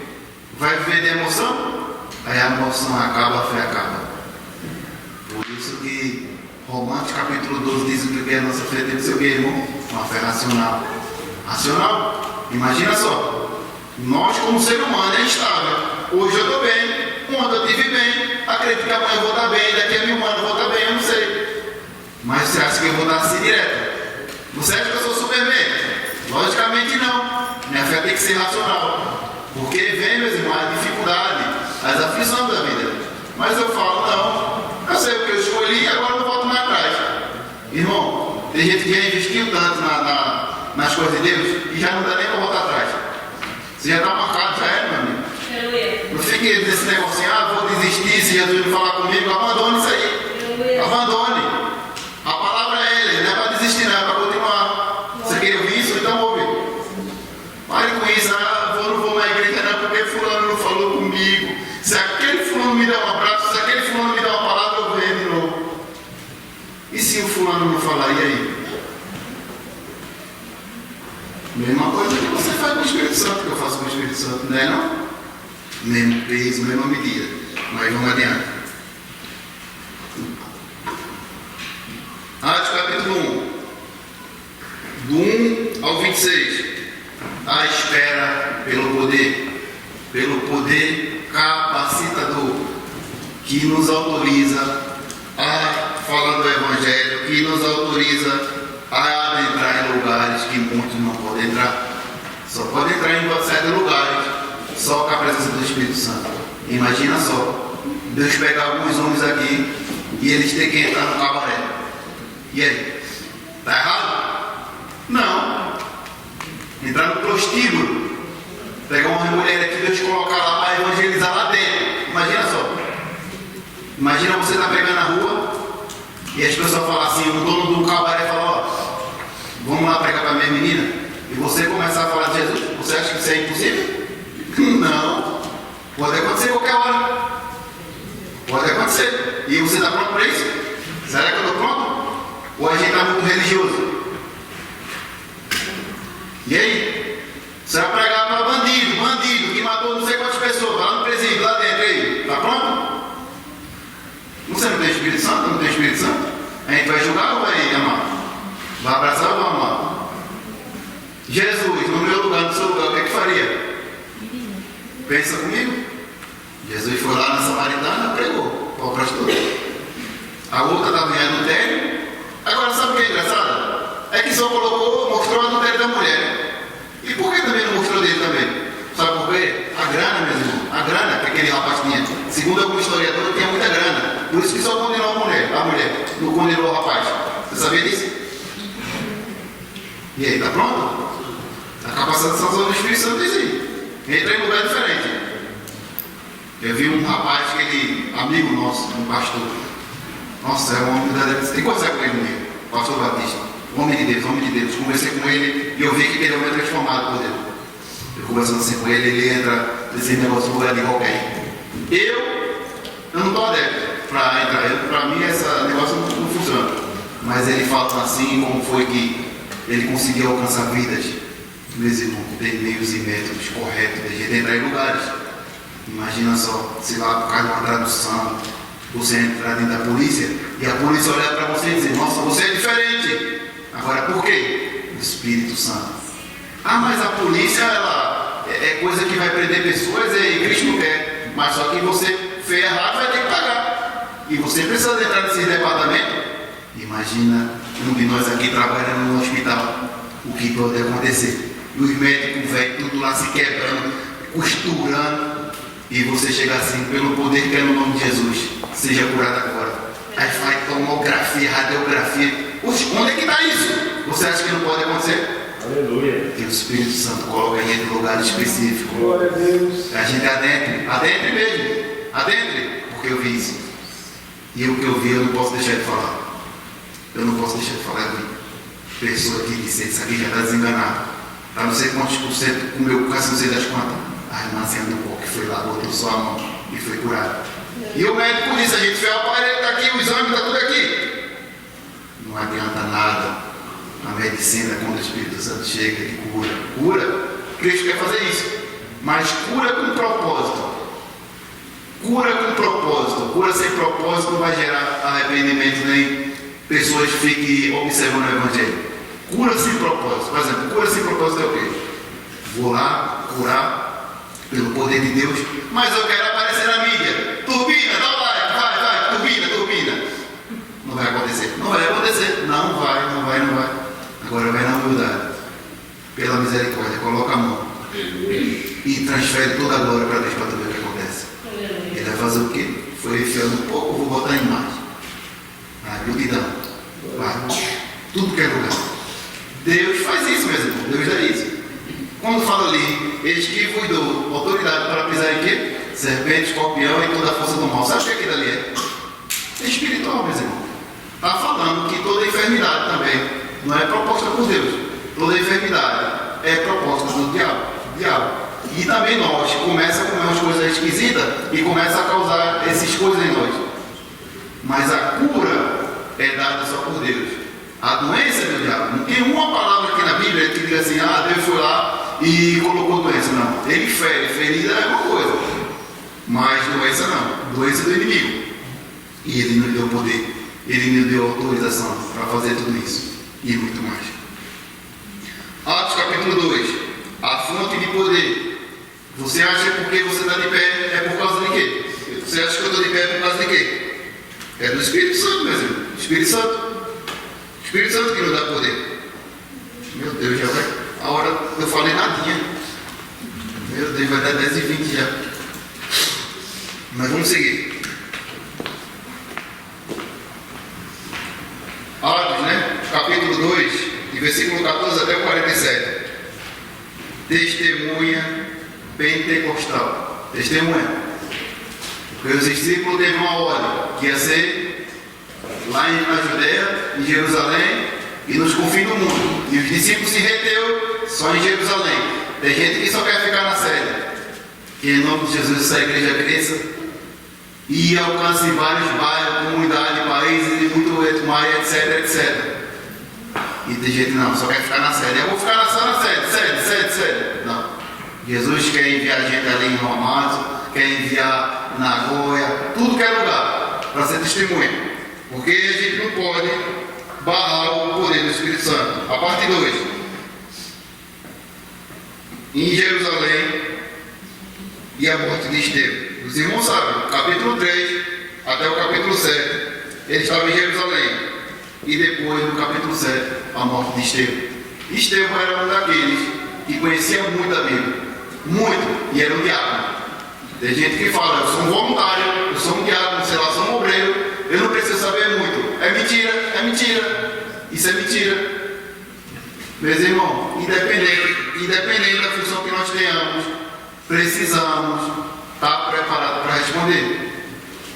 Vai viver de emoção? Aí a emoção acaba, a fé acaba. Por isso que Romanos capítulo 12 diz o que é a nossa fé tem que ser o que, irmão? Uma fé racional. Racional? Imagina só. Nós, como ser humano, é instável. Hoje eu estou bem, ontem eu estive bem, acredito que amanhã eu vou estar bem, daqui a 1000 anos eu vou estar bem, eu não sei. Mas você acha que eu vou estar assim direto? Você acha que eu sou Superman? Logicamente não. Minha fé tem que ser racional. Porque vem, meus irmãos, a dificuldade, as aflições da vida. Mas eu falo, não, eu sei o que eu escolhi e agora eu não volto mais atrás. Irmão, tem gente que já investiu tanto nas coisas de Deus e já não dá nem para voltar atrás. Você já está marcado, já é, meu amigo. Não fique nesse negócio assim, vou desistir, se Jesus não falar comigo, abandone isso aí. Abandone. A palavra é ele, não é para desistir fulano não falar, e aí? Mesma coisa que você faz com o Espírito Santo, que eu faço com o Espírito Santo, não é não? Mesmo peso, mesma medida. Mas vamos adiante. Atos capítulo 1. Do 1 ao 26. A espera pelo poder capacitador, que nos autoriza a falar do Evangelho, que nos autoriza a entrar em lugares que muitos não podem entrar. Só pode entrar em certos lugares só com a presença do Espírito Santo. Imagina só, Deus pegar alguns homens aqui e eles ter que entrar no cabaré. E aí? Está errado? Não. Entrar no prostíbulo. Pegar uma mulher aqui e Deus colocar lá para evangelizar lá dentro. Imagina só. Imagina você estar pegando na rua e as pessoas falam assim, o dono do cabaré fala, ó, vamos lá pregar para a minha menina. E você começar a falar de Jesus. Você acha que isso é impossível? Não. Pode acontecer qualquer hora. Pode acontecer. E você está pronto para isso? Será que eu estou pronto? Ou a gente está muito religioso? E aí? Você vai pregar para bandido que matou não sei quantas pessoas, lá no presídio, lá dentro aí. Está pronto? Você não tem Espírito Santo? Não tem Espírito Santo? A gente vai julgar ou vai amar? Vai abraçar ou vai amar? Jesus, no meu lugar, no seu lugar, o que é que faria? Pensa comigo. Jesus foi lá na Samaritana, pregou para o prostituta. A outra estava em adultério. Agora sabe o que é engraçado? É que só mostrou o adultério da mulher. E por que também não mostrou dele também? Sabe por quê? A grana, meu irmão. A grana que aquele rapaz tinha. Segundo algum historiador, tinha muita grana. Por isso que só condenou a mulher. Não condenou o rapaz. Você sabia disso? E aí, tá pronto? A capacitação do Espírito Santo diz aí. Entrei em um lugar diferente. Eu vi um rapaz que ele, amigo nosso, um pastor. Nossa, é um homem verdadeiro. Tem que conversar com ele comigo. Pastor Batista. Homem de Deus. Conversei com ele e eu vi que ele é um homem transformado por Deus. Eu conversando assim com ele, ele entra nesse negócio no lugar de qualquer. Eu não estou adepto para entrar. Para mim, esse negócio não funciona. Mas ele fala assim, como foi que ele conseguiu alcançar vidas. Meus irmãos, tem meios e métodos corretos de gente entrar em lugares. Imagina só, se lá por causa de uma tradução, você entrar dentro da polícia e a polícia olhar para você e dizer, nossa, você é diferente. Agora, por quê? O Espírito Santo. Ah, mas a polícia, ela é coisa que vai prender pessoas e Cristo não quer. Mas só que você fez errado, vai ter que pagar. E você precisa entrar nesse departamento. Imagina um de nós aqui trabalhando no hospital. O que pode acontecer? E os médicos velhos, tudo lá se quebrando, costurando. E você chega assim, pelo poder que é no nome de Jesus, seja curado agora. Aí faz tomografia, radiografia. Oxe, onde é que está isso? Você acha que não pode acontecer? Aleluia. Que o Espírito Santo coloca em outro lugar específico. Glória a Deus. A gente adentre mesmo. Adentre, porque eu vi isso. E o que eu vi, eu não posso deixar de falar. Eu não posso deixar de falar. Eu vi pessoa que disse, isso aqui já está desenganado. Está não sei quantos por cento, comeu quase não sei das quantas. A irmãzinha do pó que foi lá, botou só a mão e foi curada. E o médico disse, a gente fez o aparelho, está aqui, o exame está tudo aqui. Não adianta nada. A medicina, quando o Espírito Santo chega, ele cura. Cura, Cristo quer fazer isso. Mas cura com propósito. Cura com propósito. Cura sem propósito não vai gerar arrependimento, nem pessoas fiquem observando o Evangelho. Cura sem propósito. Por exemplo, cura sem propósito é o quê? Vou lá curar pelo poder de Deus, mas eu quero aparecer na mídia. Turbina, dá um like, vai, turbina. Não vai acontecer. Não vai. Agora vai na humildade. Pela misericórdia, coloca a mão. E transfere toda a glória para Deus para tu ver o que acontece. Ele vai fazer o quê? Foi enfiando um pouco, vou botar a imagem. Vai, gratidão. Vai. Tudo que é lugar. Deus faz isso, meus irmãos. Deus dá isso. Quando fala ali, eis que vos dou autoridade para pisar em quê? Serpente, escorpião e toda a força do mal. Sabe o que aquilo ali é? É espiritual, meus irmãos. Está falando que toda enfermidade também não é proposta por Deus. Toda enfermidade é proposta do diabo. E também nós começa a comer umas coisas esquisitas e começa a causar essas coisas em nós. Mas a cura é dada só por Deus. A doença é do diabo. Não tem uma palavra aqui na Bíblia que diga assim, Deus foi lá e colocou doença. Não. Ele fere, ferida é uma coisa. Mas doença não. Doença é do inimigo. E ele nos deu poder. Ele nos deu autorização para fazer tudo isso. E muito mais. Atos capítulo 2. A fonte de poder. Você acha que porque você está de pé é por causa de quê? Você acha que eu estou de pé por causa de quê? É do Espírito Santo, meu irmão. Espírito Santo. Espírito Santo que nos dá poder. Meu Deus, já vai. A hora eu falei nadinha. Meu Deus, vai dar 10h20 já. Mas vamos seguir. Atos, né? Capítulo 2, de versículo 14 até o 47. Testemunha pentecostal. Testemunha. Porque os discípulos teve uma ordem que ia ser lá na Judeia, em Jerusalém e nos confins do mundo. E os discípulos se reteu só em Jerusalém. Tem gente que só quer ficar na sede. Que em nome de Jesus essa igreja cresça e alcance vários bairros, comunidades, países e muito mais, etc. E tem gente que não, só quer ficar na sede. Eu vou ficar só na sede. Não. Jesus quer enviar gente ali em Romato, quer enviar na Goia, tudo que é lugar, para ser testemunha. Porque a gente não pode barrar o poder do Espírito Santo. A parte 2. Em Jerusalém e a morte de Estevão. Os irmãos sabem, capítulo 3 até o capítulo 7, ele estava em Jerusalém. E depois, no capítulo 7, a morte de Estevão. Estevão era um daqueles que conhecia muito a Bíblia. Muito. E era um diácono. Tem gente que fala, eu sou um voluntário, eu sou um diácono, sei lá, sou um obreiro, eu não preciso saber muito. É mentira. Isso é mentira. Meus irmãos, independente da função que nós tenhamos, precisamos estar preparados para responder.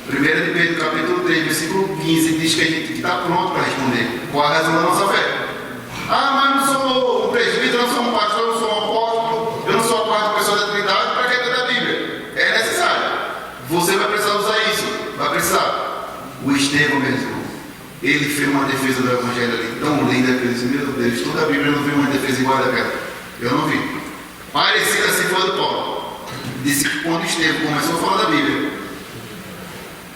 1 de Pedro, capítulo 3, versículo 15, diz que a gente está pronto para responder. Qual a razão da nossa fé? Mas não sou um presbítero, eu não sou um pastor, eu não sou um apóstolo, eu não sou a quarta pessoa da Trindade, para que é da Bíblia? É necessário. Você vai precisar usar isso. Vai precisar. O Estevão mesmo, ele fez uma defesa do Evangelho ali tão linda que eu disse, meu Deus, toda a Bíblia não viu uma defesa igual daquela. Eu não vi. Parecida assim foi a do Paulo. Disse que quando Estevão começou a falar da Bíblia,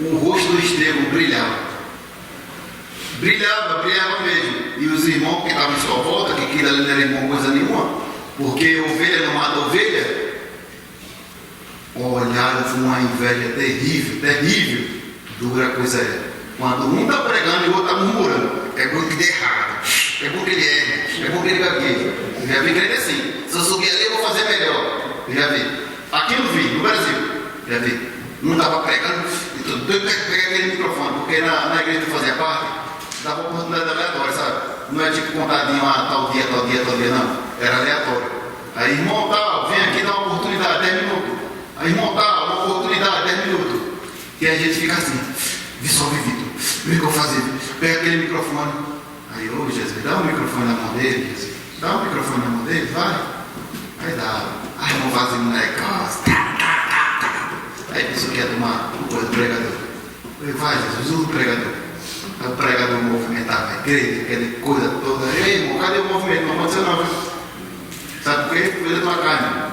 o rosto do Estevão brilhava. Brilhava mesmo. E os irmãos que estavam em sua volta, que aquilo ali não era irmão coisa nenhuma, porque ovelha não mata ovelha, olharam com uma inveja terrível. Dura coisa é. Quando um está pregando e o outro está murmurando, é bom que dê errado, é bom que ele erre, é bom que ele gagueje. Eu já vi crente assim, se eu subir ali eu vou fazer melhor. Eu já vi. Aqui no Brasil, já vi. Um estava pregando, e todo doido para pegar aquele microfone, porque na igreja que eu fazia parte, dava oportunidade aleatória, sabe? Não é tipo contadinho, tal dia, não. Era aleatório. Aí, irmão, vem aqui dar uma oportunidade, 10 minutos. Aí, irmão, uma oportunidade, 10 minutos. E a gente fica assim, dissolve Vitor, vê o que eu fazer, pega aquele microfone. Aí, Jesus, dá um microfone na mão dele, Jesus. Dá um microfone na mão dele, vai. Aí dá. Aí, irmão, fazendo negócio. Aí a pessoa quer tomar coisa do pregador. Eu falei, vai, Jesus, usa o pregador. Aí o pregador movimentava a igreja, aquela coisa toda. E aí, irmão, cadê o movimento? Não aconteceu não, viu? Sabe por quê? Coisa da tua carne.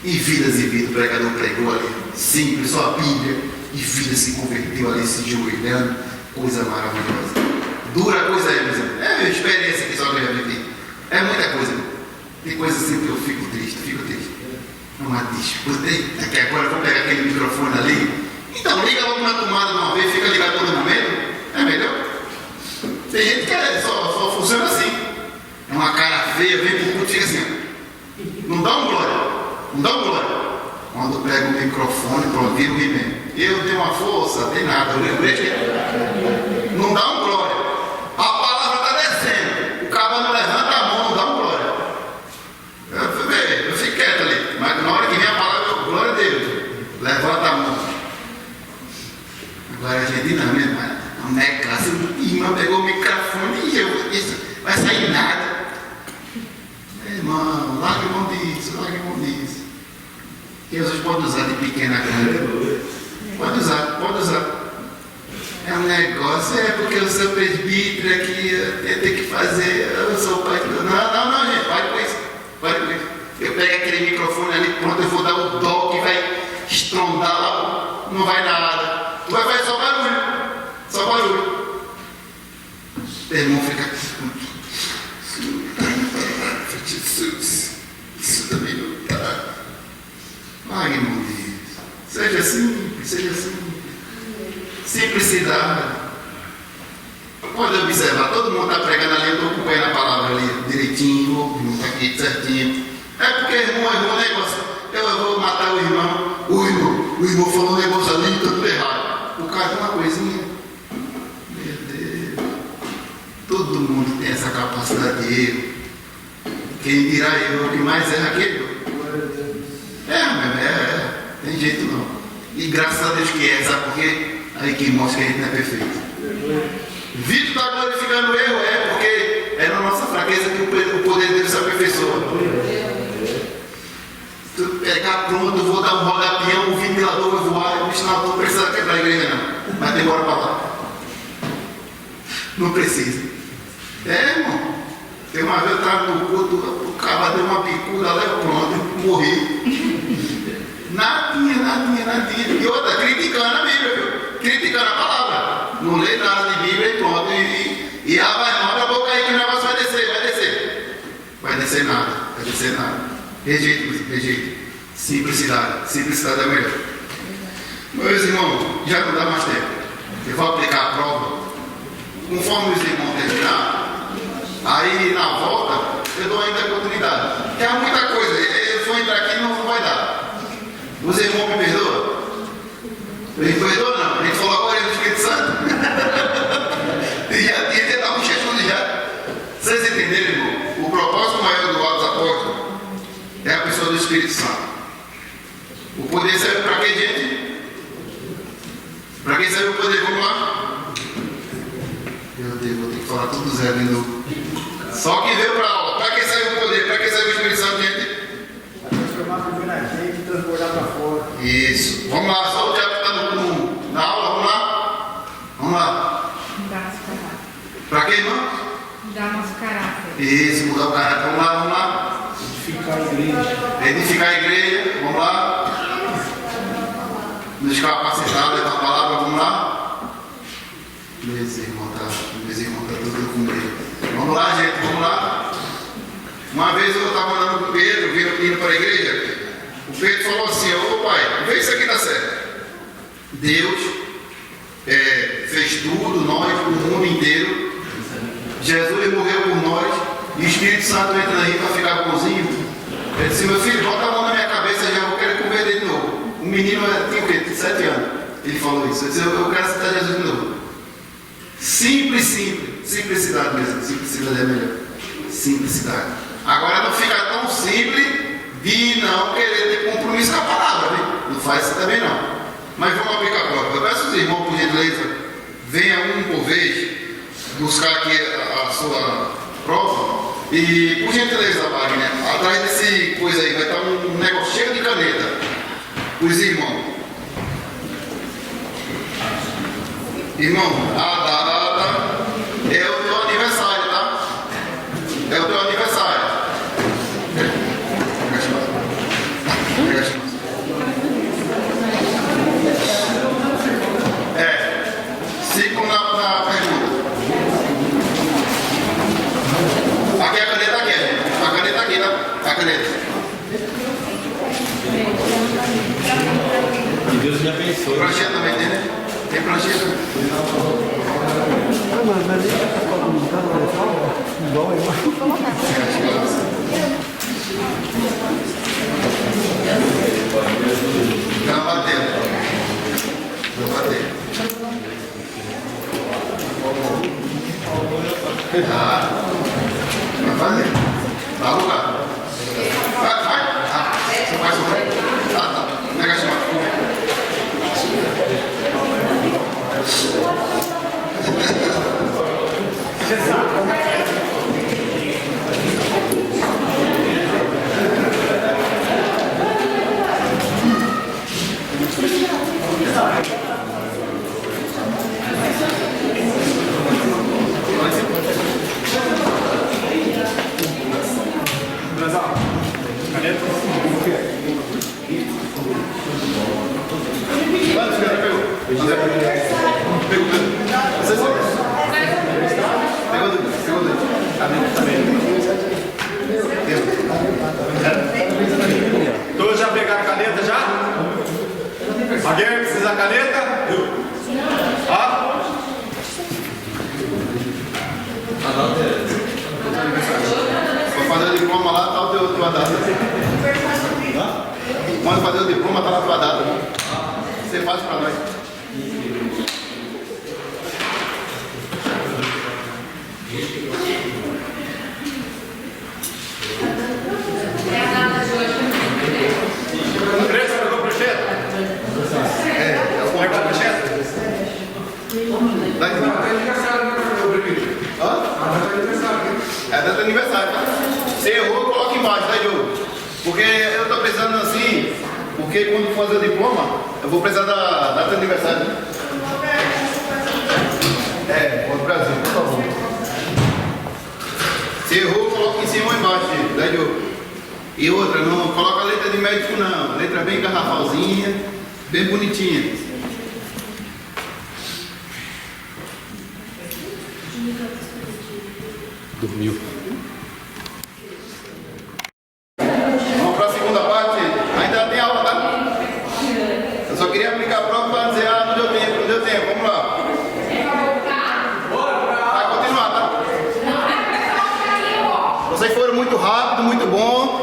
E vidas, o pregador pregou ali. Simples, só a Bíblia. E vida se converteu ali, se enjoelhando. Coisa maravilhosa. Dura coisa aí, meus irmãos. É a minha experiência que só eu já vivi. É muita coisa. Tem coisa assim que eu fico triste. Mas diz, que agora eu vou pegar aquele microfone ali. Então liga logo na tomada de uma vez, fica ligado todo momento. É melhor. Tem gente que só funciona assim. É uma cara feia, vem pro culto e fica assim. Não dá um glória. Quando eu pego o microfone, pronto, vira o He-Man. Eu tenho uma força, tem nada. Eu lembrei que não dá um glória. A palavra está descendo. O cara não levanta a mão, não dá um glória. Eu fico quieto ali. Mas na hora que vem a palavra, eu, glória a Deus. Levanta a mão. Agora a gente não, mesmo. A irmã pegou o microfone e eu disse, vai sair nada. Irmão, larga mão disso. Jesus pode usar de pequena câmera. Pode usar. É um negócio, é porque eu sou presbítero aqui, eu tenho que fazer, eu sou pai. Não, gente, pare com isso. Pare com isso. Eu pego aquele microfone ali, pronto, eu vou dar o dó que vai estrondar lá, não vai nada. Tu vai fazer só barulho. Só barulho. O irmão fica isso também não está. Ai, irmão Deus. Seja simples, seja simples. Simplicidade. Pode observar, todo mundo está pregando ali, eu estou acompanhando a palavra ali direitinho, não está aqui certinho. É porque irmão errou um negócio. Eu vou matar o irmão. O irmão falou um negócio ali, está tudo errado. O cara tem uma coisinha. Meu Deus. Todo mundo tem essa capacidade de erro. Quem dirá eu, o que mais erra aquele eu. Tem jeito não. E graças a Deus que é, sabe por quê? Aí que mostra que a gente não é perfeito. Vitor está glorificando o erro, porque é na nossa fraqueza que o poder dele se aperfeiçoa. Se tu pegar pronto, eu vou dar um rodapião, o ventilador vai voar, o bicho não precisa quebrar a igreja não. Mas demora para lá. Não precisa. Irmão. Tem uma vez eu estava no culto, o cara deu uma bicuda lá, eu pronto, eu morri. Nadinha. E outra, criticando a Bíblia, viu? Criticando a palavra. Não lê nada de Bíblia e pronto. E vai não, abre a boca aí que o negócio vai descer. Vai descer nada. Rejeito. Simplicidade é melhor. Meus irmãos, já não dá mais tempo. Eu vou aplicar a prova. Conforme os irmãos terminar, aí na volta eu dou ainda a oportunidade. Porque há muita coisa. Eu vou entrar aqui e não vai dar. Os irmãos me perdoam? Me perdoam não. A gente falou agora do Espírito Santo. E já tinha tentado um Jesus já. Vocês entenderam, irmão? O propósito maior do Atos Apóstolos é a pessoa do Espírito Santo. O poder serve para quê, gente? Para quem serve o poder? Vamos lá? Meu Deus, vou ter que falar tudo zero de novo. Só que veio para a aula. Para quem serve o poder? Para quem serve o Espírito Santo, gente? Transformar primeiro na gente e transbordar para fora. Isso. Vamos lá, só o diabo que está na aula, vamos lá. Mudar nosso caráter. Para quem, irmão? Mudar nosso caráter. Isso, mudar o caráter. Vamos lá. Edificar a igreja. Edificar a igreja, vamos lá. Nos capacitar, levar a palavra, vamos lá. Meus irmãos tá tudo com medo. Vamos lá, gente, vamos lá. Uma vez eu estava andando com o Pedro, indo para a igreja. O Pedro falou assim: ô pai, vê isso aqui dá certo. Deus fez tudo, nós, o mundo inteiro. Jesus morreu por nós. E o Espírito Santo entra aí para ficar bonzinho. Ele disse: meu filho, bota a mão na minha cabeça, já vou querer converter de novo. O menino tinha o quê? 7 anos. Ele falou isso. Ele disse: eu quero aceitar Jesus de novo. Simplicidade mesmo. Simplicidade é melhor. Simplicidade. Agora não fica tão simples de não querer ter compromisso com a palavra, né? Não faz isso também não. Mas vamos aplicar a prova. Eu peço aos irmãos, por gentileza, venha um por vez buscar aqui a sua prova. E por gentileza, Wagner, atrás desse coisa aí vai estar um negócio cheio de caneta. Os irmãos. Irmão, a data é o teu aniversário, tá? É o teu aniversário. Sigo na pergunta. Aqui a caneta aqui, gente. A caneta aqui, tá? A caneta. Que Deus me abençoe. Pranchinha também tem, né? Tem pranchinha também. Mas ali igual Não bateu. Não bateu. Vai fazer. Vai alugar. Vai. Você faz o rei. Tá. Nega chamado. Todos já pegaram a caneta já? Alguém precisa da caneta? Vou fazer o diploma lá, tá a tua data. Quando fazer o diploma, tá lá a tua data. Você faz pra nós. Andressa, pegou a prancheta? Pegou a prancheta? É data de aniversário, tá? Você errou, coloca embaixo, tá, Diogo? Porque eu tô precisando assim, porque quando fazer o diploma, eu vou precisar da data de aniversário. Contra o Brasil, por favor. Se errou, coloca em cima ou embaixo, tá, Diogo? E outra, não coloca letra de médico não, letra bem garrafalzinha, bem bonitinha. Dormiu. Vamos para a segunda parte, ainda tem aula, tá? Eu só queria aplicar a prova para dizer, não deu tempo, vamos lá. Vai continuar, tá? Vocês foram muito rápido, muito bom.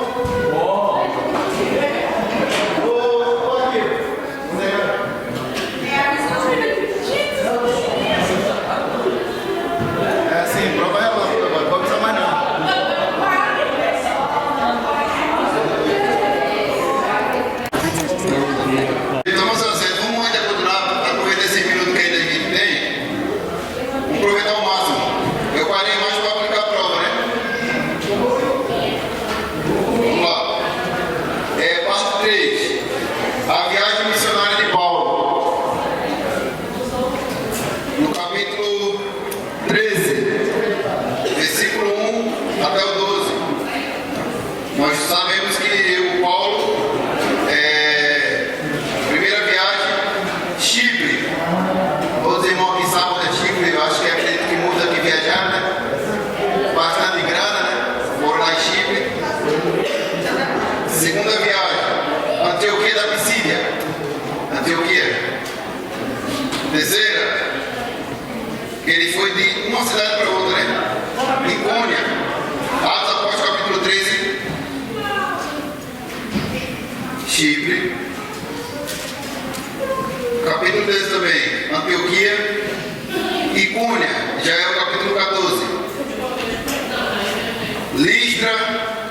Nós sabemos que o Paulo, primeira viagem, Chipre. Todos os irmãos que sabem onde é Chipre, eu acho que acredito que muda aqui viajar, né? Bastante grana, né? Foram lá em Chipre. Segunda viagem, Antioquia da Pisídia. Antioquia. Terceira, que ele foi de uma cidade para outra, né? Icônia. Atos Apóstolos, capítulo 13. Chipre. Capítulo 13 também, Antioquia. Icônia, já é o capítulo 14. Listra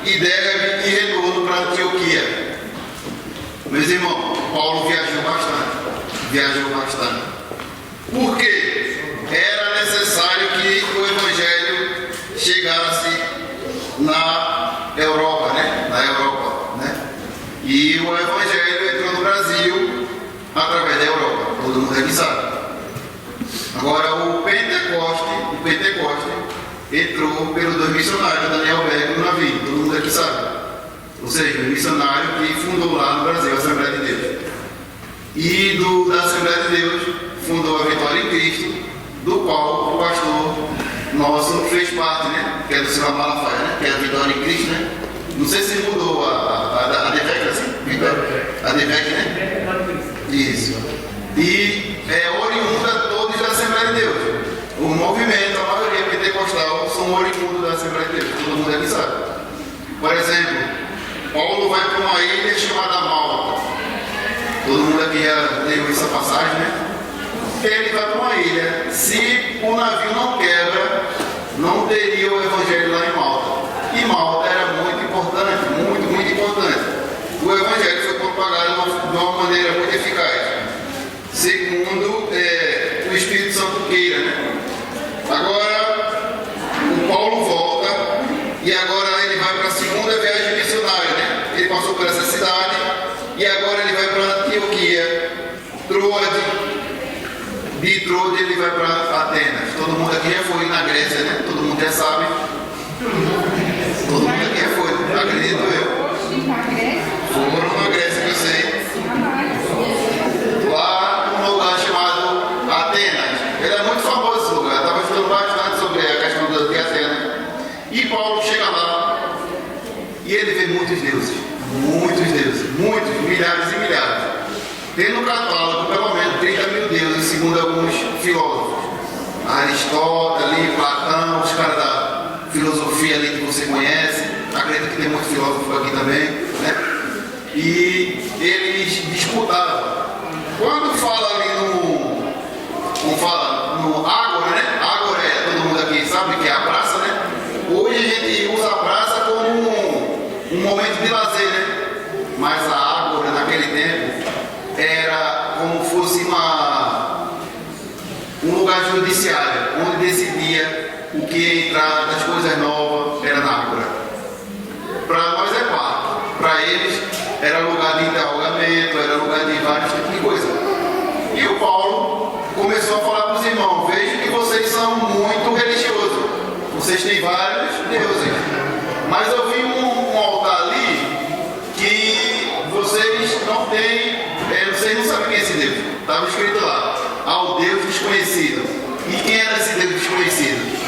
e Derbe e retorno para Antioquia. Meus irmãos, Paulo viajou bastante. Por quê? Era necessário que o Evangelho chegasse na Europa, né? E o Evangelho entrou no Brasil através da Europa. Todo mundo aqui sabe. Agora o Pentecoste entrou pelos dois missionários, Daniel Berg e o Navio. Todo mundo aqui sabe. Ou seja, o missionário que fundou lá no Brasil a Assembleia de Deus. E da Assembleia de Deus fundou a Vitória em Cristo, do qual o pastor nosso fez parte, né? Que é do Silvio Malafaia, né? Que é a Vitória em Cristo, né? Não sei se mudou a DEVEC, assim? A DEVEC, né? Isso. E é oriunda todos da Assembleia de Deus. O movimento, a maioria pentecostal, são oriundos da Assembleia de Deus. Todo mundo aqui sabe. Por exemplo, Paulo vai para uma ilha chamada Malta. Todo mundo aqui já leu essa passagem, né? Ele vai para uma ilha. Se o navio não quebra, não teria o Evangelho lá em Malta. E Malta era muito importante, muito importante. O Evangelho foi propagado de uma maneira muito eficaz, segundo o Espírito Santo queira, né? Agora, o Paulo volta e agora ele vai para a segunda viagem missionária, né? Ele passou por essa cidade e agora ele vai para Antioquia, Troade. De Troade ele vai para Atenas. Todo mundo aqui já foi na Grécia, né? Todo mundo já sabe. Todo mundo aqui já foi, acredito eu. Foram na Grécia, que eu sei. Lá num lugar chamado Atenas. Ele é muito famoso esse lugar. Eu estava estudando bastante sobre a questão de Atenas. muitos deuses, muitos, milhares e milhares. Tem no catálogo pelo menos 30 mil deuses, segundo alguns filósofos. Aristóteles, Platão, os caras da filosofia ali que você conhece. Acredito que tem muito filósofo aqui também, né? E eles disputavam. Quando fala ali no Ágora, né? Ágora todo mundo aqui sabe que é a praça, né? Hoje a gente usa a praça como um momento de lazer, né? Mas a Ágora naquele tempo era como fosse um lugar judiciário, onde decidia o que ia entrar das coisas novas, era na Ágora. Para nós é quarto, para eles era lugar de interrogamento, era lugar de vários tipos de coisa. E o Paulo começou a falar para os irmãos: vejo que vocês são muito religiosos, vocês têm vários deuses, mas eu vi um altar ali que vocês não têm, vocês não sabem quem é esse Deus. Estava escrito lá: ao Deus desconhecido. E quem era esse Deus desconhecido?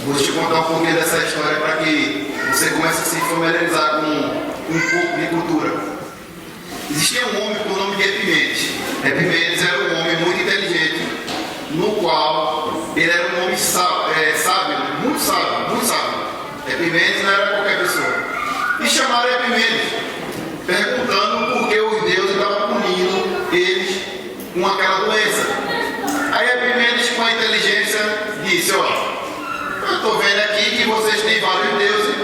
Vou te contar um pouquinho dessa história para que você comece a se familiarizar com um pouco de cultura. Existia um homem com o nome de Epimenes. Epimenes era um homem muito inteligente, no qual ele era um homem sábio, muito sábio. Epimenes não era qualquer pessoa. E chamaram Epimenes, perguntando por que os deuses estavam punindo eles com aquela doença. Aí Epimenes, com a inteligência, disse: ó, eu estou vendo aqui que vocês têm vários deuses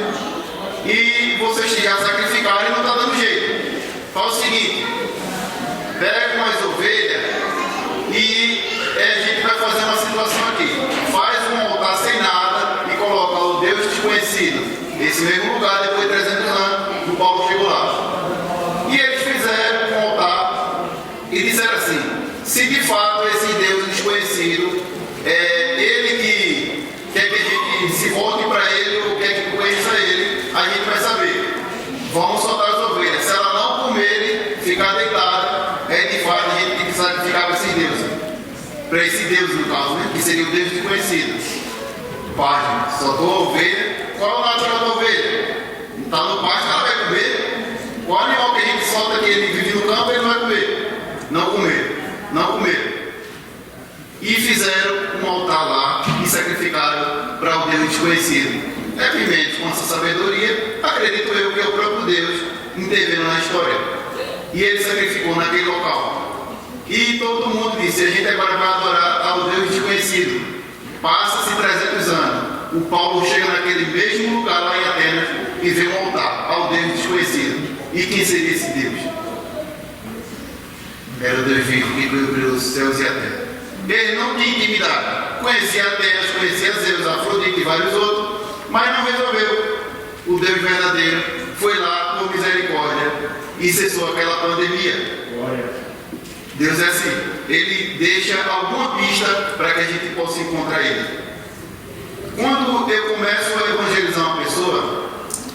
e vocês já sacrificaram e não está dando jeito. Faz o seguinte: pega umas ovelhas e a gente vai fazer uma situação aqui. Faz um altar sem nada e coloca o Deus desconhecido nesse mesmo lugar. Depois de 300 anos, o Paulo chegou lá. E eles fizeram um altar e disseram assim: se de fato esse Deus desconhecido é ele que quer que a gente se volte para ele ou quer que conheça ele, a gente vai saber. Vamos soltar as ovelhas. Se ela não comerem, ficar deitada, de fato a gente tem que sacrificar para esses deuses. Para esse Deus, no caso, né? Que seria o Deus desconhecido. Página, soltou a ovelha. Qual é o natural da ovelha? Está no pasto, ela vai comer. Qual animal que a gente solta que ele vive no campo, ele não vai comer? Não comer. E fizeram um altar lá e sacrificaram para o Deus desconhecido. Epimenes, com essa sabedoria, acredito eu que é o próprio Deus intervindo na história. E ele sacrificou naquele local. E todo mundo disse: a gente agora vai adorar ao Deus desconhecido. Passa-se 300 anos. O Paulo chega naquele mesmo lugar lá em Atenas e vê um altar ao Deus desconhecido. E quem seria esse Deus? Era o Deus vivo que criou os céus e a terra. Ele não tinha intimidade. Conhecia Atenas, conhecia Zeus, Afrodite e vários outros, mas não resolveu. O Deus verdadeiro foi lá por misericórdia e cessou aquela pandemia. Deus é assim, ele deixa alguma pista para que a gente possa encontrar ele. Quando eu começo a evangelizar uma pessoa,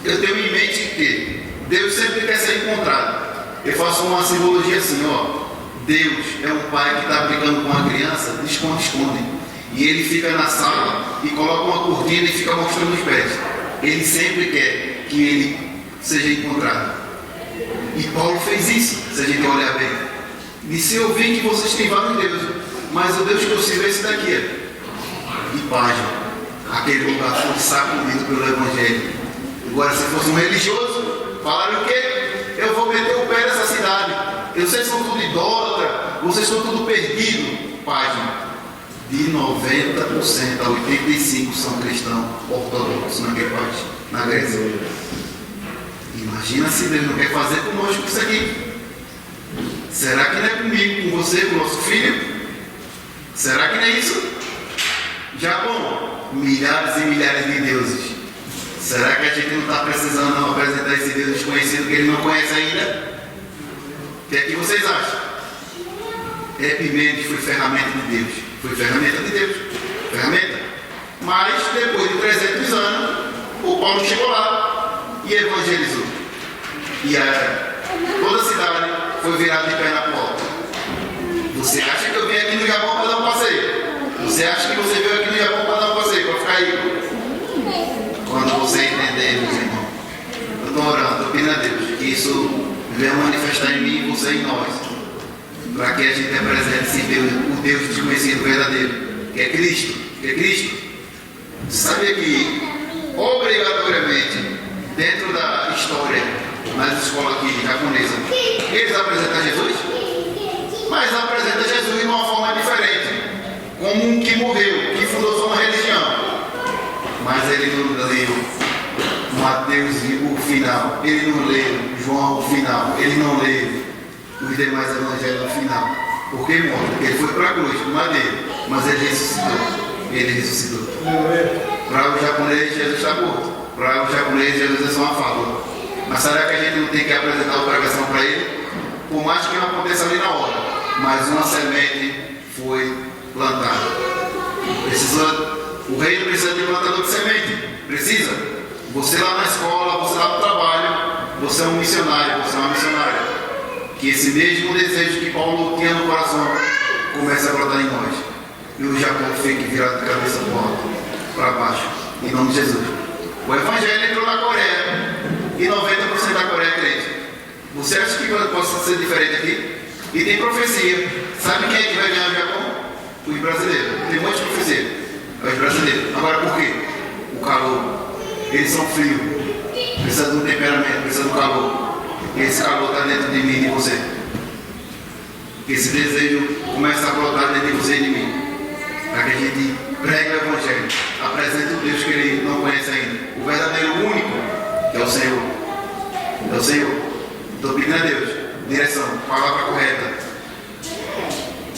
eu tenho em mente que Deus sempre quer ser encontrado. Eu faço uma simbologia assim, ó: Deus é um pai que está brincando com uma criança de esconde-esconde. E ele fica na sala e coloca uma cortina e fica mostrando os pés. Ele sempre quer que ele seja encontrado. E Paulo fez isso, se a gente olhar bem. Disse: eu vi que vocês têm vários deuses, mas o Deus que eu sirvo é esse daqui. E página, aquele lugar foi sacudido pelo Evangelho. Agora, se fosse um religioso, falaram o quê? Eu vou meter o pé nessa cidade. Vocês são tudo idólatra, vocês estão tudo perdidos. Página, de 90% a 85% são cristãos ortodoxos naquele país, na Grécia. Imagina se Deus não quer fazer conosco isso aqui. Será que não é comigo, com você, com o nosso filho? Será que não é isso? Japão, milhares e milhares de deuses. Será que a gente não está precisando apresentar esse Deus desconhecido que ele não conhece ainda? O que é que vocês acham? Epimenes foi ferramenta de Deus. Foi ferramenta de Deus. Ferramenta. Mas depois de 300 anos, o Paulo chegou lá e evangelizou. E toda a cidade foi virada de pé na porta. Você acha que eu vim aqui no Japão para dar um passeio? Você acha que você veio aqui no Japão para dar um passeio, para ficar rico? Quando você entender, meus irmãos, eu estou orando, estou pedindo a Deus que isso venha manifestar em mim, você e em nós, para que a gente apresente esse Deus, o Deus desconhecido verdadeiro, que é Cristo. Que é Cristo. Você sabia que, obrigatoriamente, dentro da história, nas escolas aqui japonesas, eles apresentam Jesus? Mas apresentam Jesus de uma forma diferente, como um que morreu, que fundou sua religião. Mas ele não leu Mateus o final, ele não leu João o final, ele não leu os demais evangelhos no final. Por que morre? Porque ele foi para a cruz, no madeiro, mas ele ressuscitou. Ele ressuscitou. Para o japonês, Jesus está morto. Para o japonês, Jesus é só uma fábula. Mas será que a gente não tem que apresentar a pregação para ele? Por mais que não aconteça ali na hora, mas uma semente foi plantada. O reino precisa de plantador de semente. Precisa. Você lá na escola, você lá no trabalho, você é um missionário, você é uma missionária. Que esse mesmo desejo que Paulo tinha no coração comece a brotar em nós. E o Japão fique virado de cabeça para baixo. Em nome de Jesus. O Evangelho entrou na Coreia e 90% da Coreia é crente. Você acha que possa ser diferente aqui? E tem profecia. Sabe quem é que vai ganhar o Japão? Os brasileiros. Tem um monte de profecia. É os brasileiros. Agora por quê? O calor. Eles são frios. Precisa de um temperamento, precisa do calor. E esse calor está dentro de mim e de você. Esse desejo começa a brotar dentro de você e de mim. Para que a gente pregue o Evangelho. Apresente o Deus que ele não conhece ainda. O verdadeiro único, que é o Senhor. É o Senhor. Estou pedindo a Deus. Direção. Palavra correta.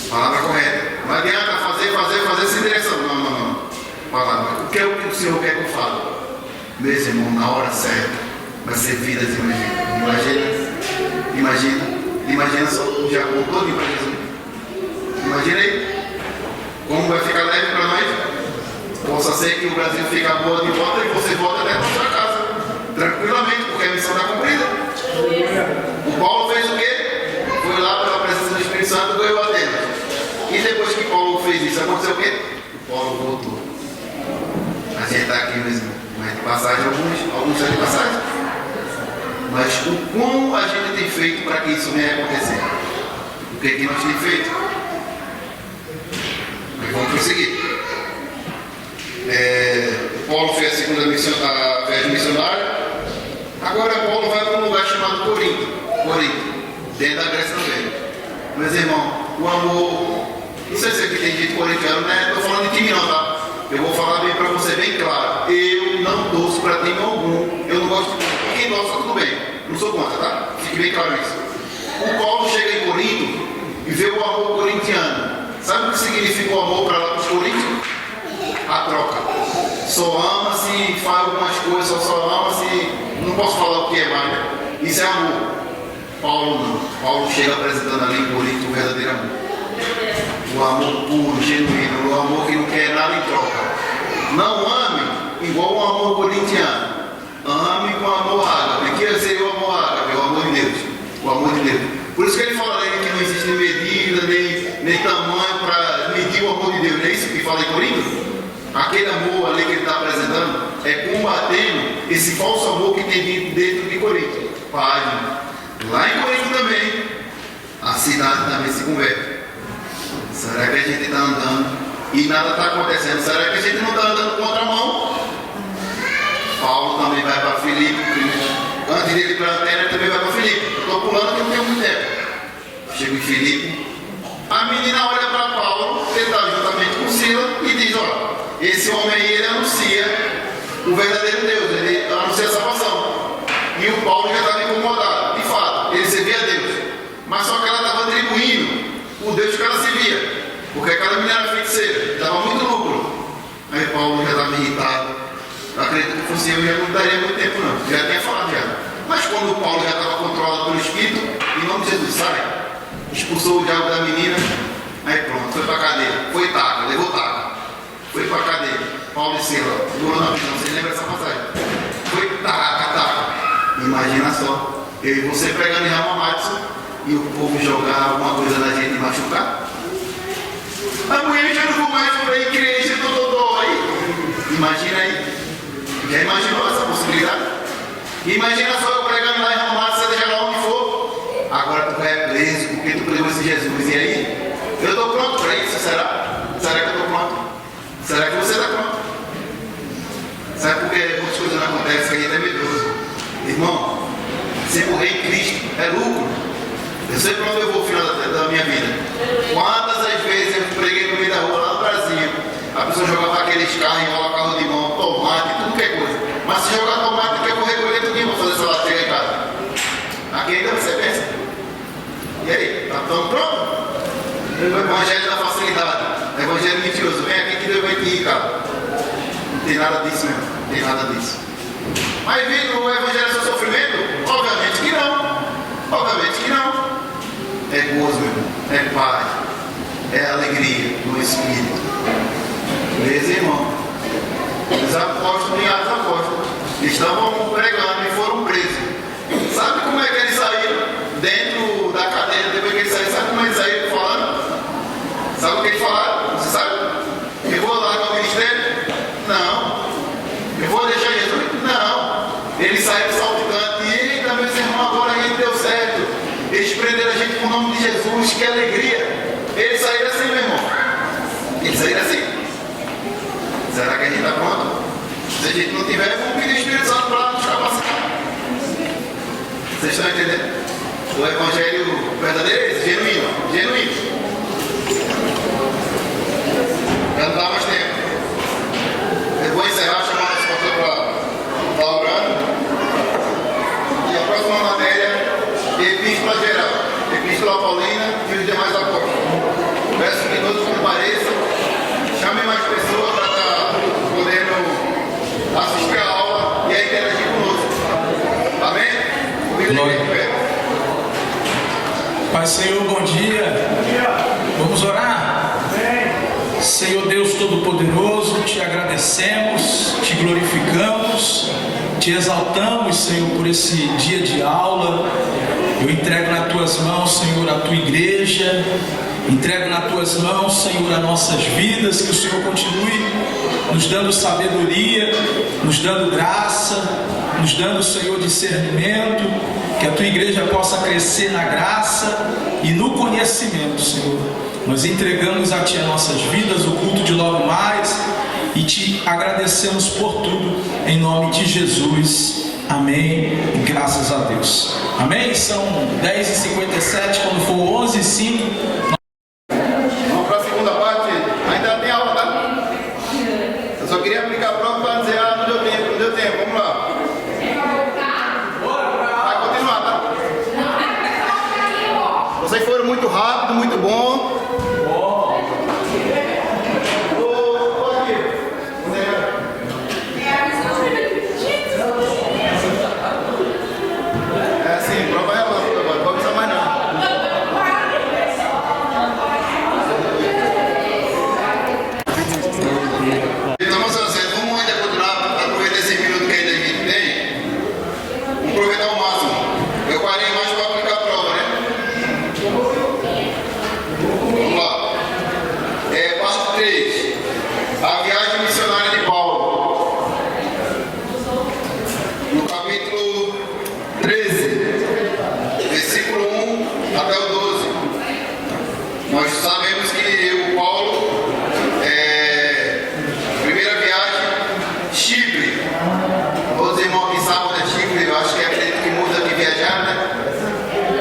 Palavra correta. Não adianta fazer sem direção. Não. Palavra. O que é o que o Senhor quer que eu fale? Meus irmãos, na hora certa, vai ser vidas Imagina só o Japão todo para Jesus. Imagina aí. Como vai ficar leve para nós? Possa ser que o Brasil fique boa de volta e você volta até para sua casa. Tranquilamente, porque a missão está cumprida. O Paulo fez o quê? Foi lá pela presença do Espírito Santo e ganhou a Deus. E depois que Paulo fez isso, aconteceu o quê? O Paulo voltou. A gente está aqui mesmo. Mas de passagem, alguns estão de passagem. Mas o como a gente tem feito para que isso venha acontecer? O que é que nós temos feito? Mas vamos prosseguir. Paulo fez a segunda viagem missionária. Agora Paulo vai para um lugar chamado Corinto, dentro da Grécia também. Meus irmãos, o amor, não sei se aqui tem gente corintiana, né? Estou falando de time não, tá? Eu vou falar bem para você bem claro. Eu não torço para time algum. Eu não gosto de time. Quem gosta, tudo bem. Não sou contra, tá? Fique bem claro isso. O Paulo chega em Corinto e vê o amor corintiano. Sabe o que significa o amor para lá para os coríntios? A troca. Só ama se faz algumas coisas, só ama se... Não posso falar o que é mais, né? Isso é amor. Paulo não. Paulo chega apresentando ali em Corinto o verdadeiro amor. O amor puro, genuíno, o amor que não quer nada em troca. Não ame igual o amor corintiano. Ame com amor ágape. Que seria o amor ágape? O amor de Deus. O amor de Deus. Por isso que ele fala ali que não existe medida, nem tamanho para medir o amor de Deus. Não é isso que fala em Corinto? Aquele amor ali que ele está apresentando é combatendo esse falso amor que tem dentro de Corinto. Página. Lá em Corinto também, a cidade também se converte. Será que a gente está andando e nada está acontecendo? Será que a gente não está andando contramão? Paulo também vai para Filipe. Antes dele ir para a Antena, ele também vai para Filipe. Estou pulando que não tem muito tempo. Chego em Filipe. A menina olha para Paulo, ele está juntamente com Sila e diz: olha, esse homem aí, ele anuncia o verdadeiro Deus, ele anuncia a salvação. E o Paulo já estava incomodado. De fato, ele servia a Deus. Mas só que ela estava atribuindo o Deus que ela servia. Porque aquela menina era feiticeira, dava muito lucro. Aí Paulo já estava irritado. Eu acredito que fosse eu, já não daria muito tempo não. Já tinha falado já. Mas quando o Paulo já estava controlado pelo Espírito, em nome de Jesus, sai. Expulsou o diabo da menina. Aí pronto, foi para a cadeia. Foi taca, levou taca. Foi para a cadeia. Paulo e Sila, durou na visão, vocês lembram dessa passagem? Foi taca. Imagina só, eu e você pregando em Hamamatsu e o povo jogar alguma coisa na gente e machucar. Amanhã eu já não vou mais para a igreja, aí. Imagina aí. Já imaginou essa possibilidade? Imagina só eu pregando lá em Ramado, seja lá onde for. Agora tu é preso porque tu pregou esse Jesus. E aí? Eu estou pronto para isso, será? Será que eu estou pronto? Será que você está pronto? Sabe por que muitas coisas não acontecem? Aí é medroso. Irmão, se morrer em Cristo é lucro. Eu sei para onde eu vou no final da minha vida. Quantas as vezes eu preguei no meio da rua lá no Brasil, a pessoa jogava aqueles carros, enrola carro de mão, tomate, tudo que é coisa. Mas se jogar tomate, quer correr com ele tudinho para fazer salada chegar em casa. Aqui ainda você pensa. E aí, estamos prontos? O evangelho da facilidade, o evangelho mentiroso. Vem aqui que Deus vai te rir, cara. Não tem nada disso mesmo, não tem nada disso. Mas vindo o evangelho do sofrimento? Obviamente que não. Obviamente que não. É gozo, meu irmão. É paz. É alegria no Espírito. Beleza, irmão? Os apóstolos e as apóstolos estavam pregando e foram presos. Sabe como é que eles saíram dentro da cadeia? Depois que eles saíram, sabe como eles saíram falando? Sabe o que eles falaram? Você sabe? Eu vou largar o ministério? Não. Eu vou deixar Jesus? Não. Eles saíram saltitando. E eita, meus irmãos, agora a gente deu certo. Eles prenderam a gente com o nome de Jesus. Que alegria. Eles saíram assim, meu irmão. Eles saíram assim. Será que a gente está pronto? Se a gente não tiver, vamos pedir o Espírito Santo para nos capacitar. Vocês estão entendendo? O evangelho verdadeiro é esse, genuíno. Genuíno. Já não dá mais tempo. Eu vou encerrar, chamar nosso pastor para orando. E a próxima matéria, Epístola Geral, Epístola Paulina e os demais apóstolos. Peço que todos compareçam, chamem mais pessoas para estar podendo assistir a aula e a interagir conosco. Amém? Glória. Pai Senhor, bom dia. Vamos orar? Senhor Deus Todo-Poderoso, te agradecemos, te glorificamos, te exaltamos, Senhor, por esse dia de aula. Eu entrego nas tuas mãos, Senhor, a tua igreja, entrego nas tuas mãos, Senhor, as nossas vidas, que o Senhor continue nos dando sabedoria, nos dando graça, nos dando, Senhor, discernimento, que a tua igreja possa crescer na graça e no conhecimento, Senhor. Nós entregamos a Ti as nossas vidas, o culto de logo mais, e Te agradecemos por tudo, em nome de Jesus. Amém. E graças a Deus. Amém? São 10h57, quando for 11h05. Vamos para a segunda parte. Ainda tem aula, tá? Eu só queria aplicar a prova para dizer, não deu tempo, não deu tempo. Vamos lá. Vai continuar, tá? Vocês foram muito rápido, muito bom. Nós sabemos que o Paulo, primeira viagem, Chipre. Todos os irmãos que sabem onde é Chipre, eu acho que é acredito que muda de viajar, né?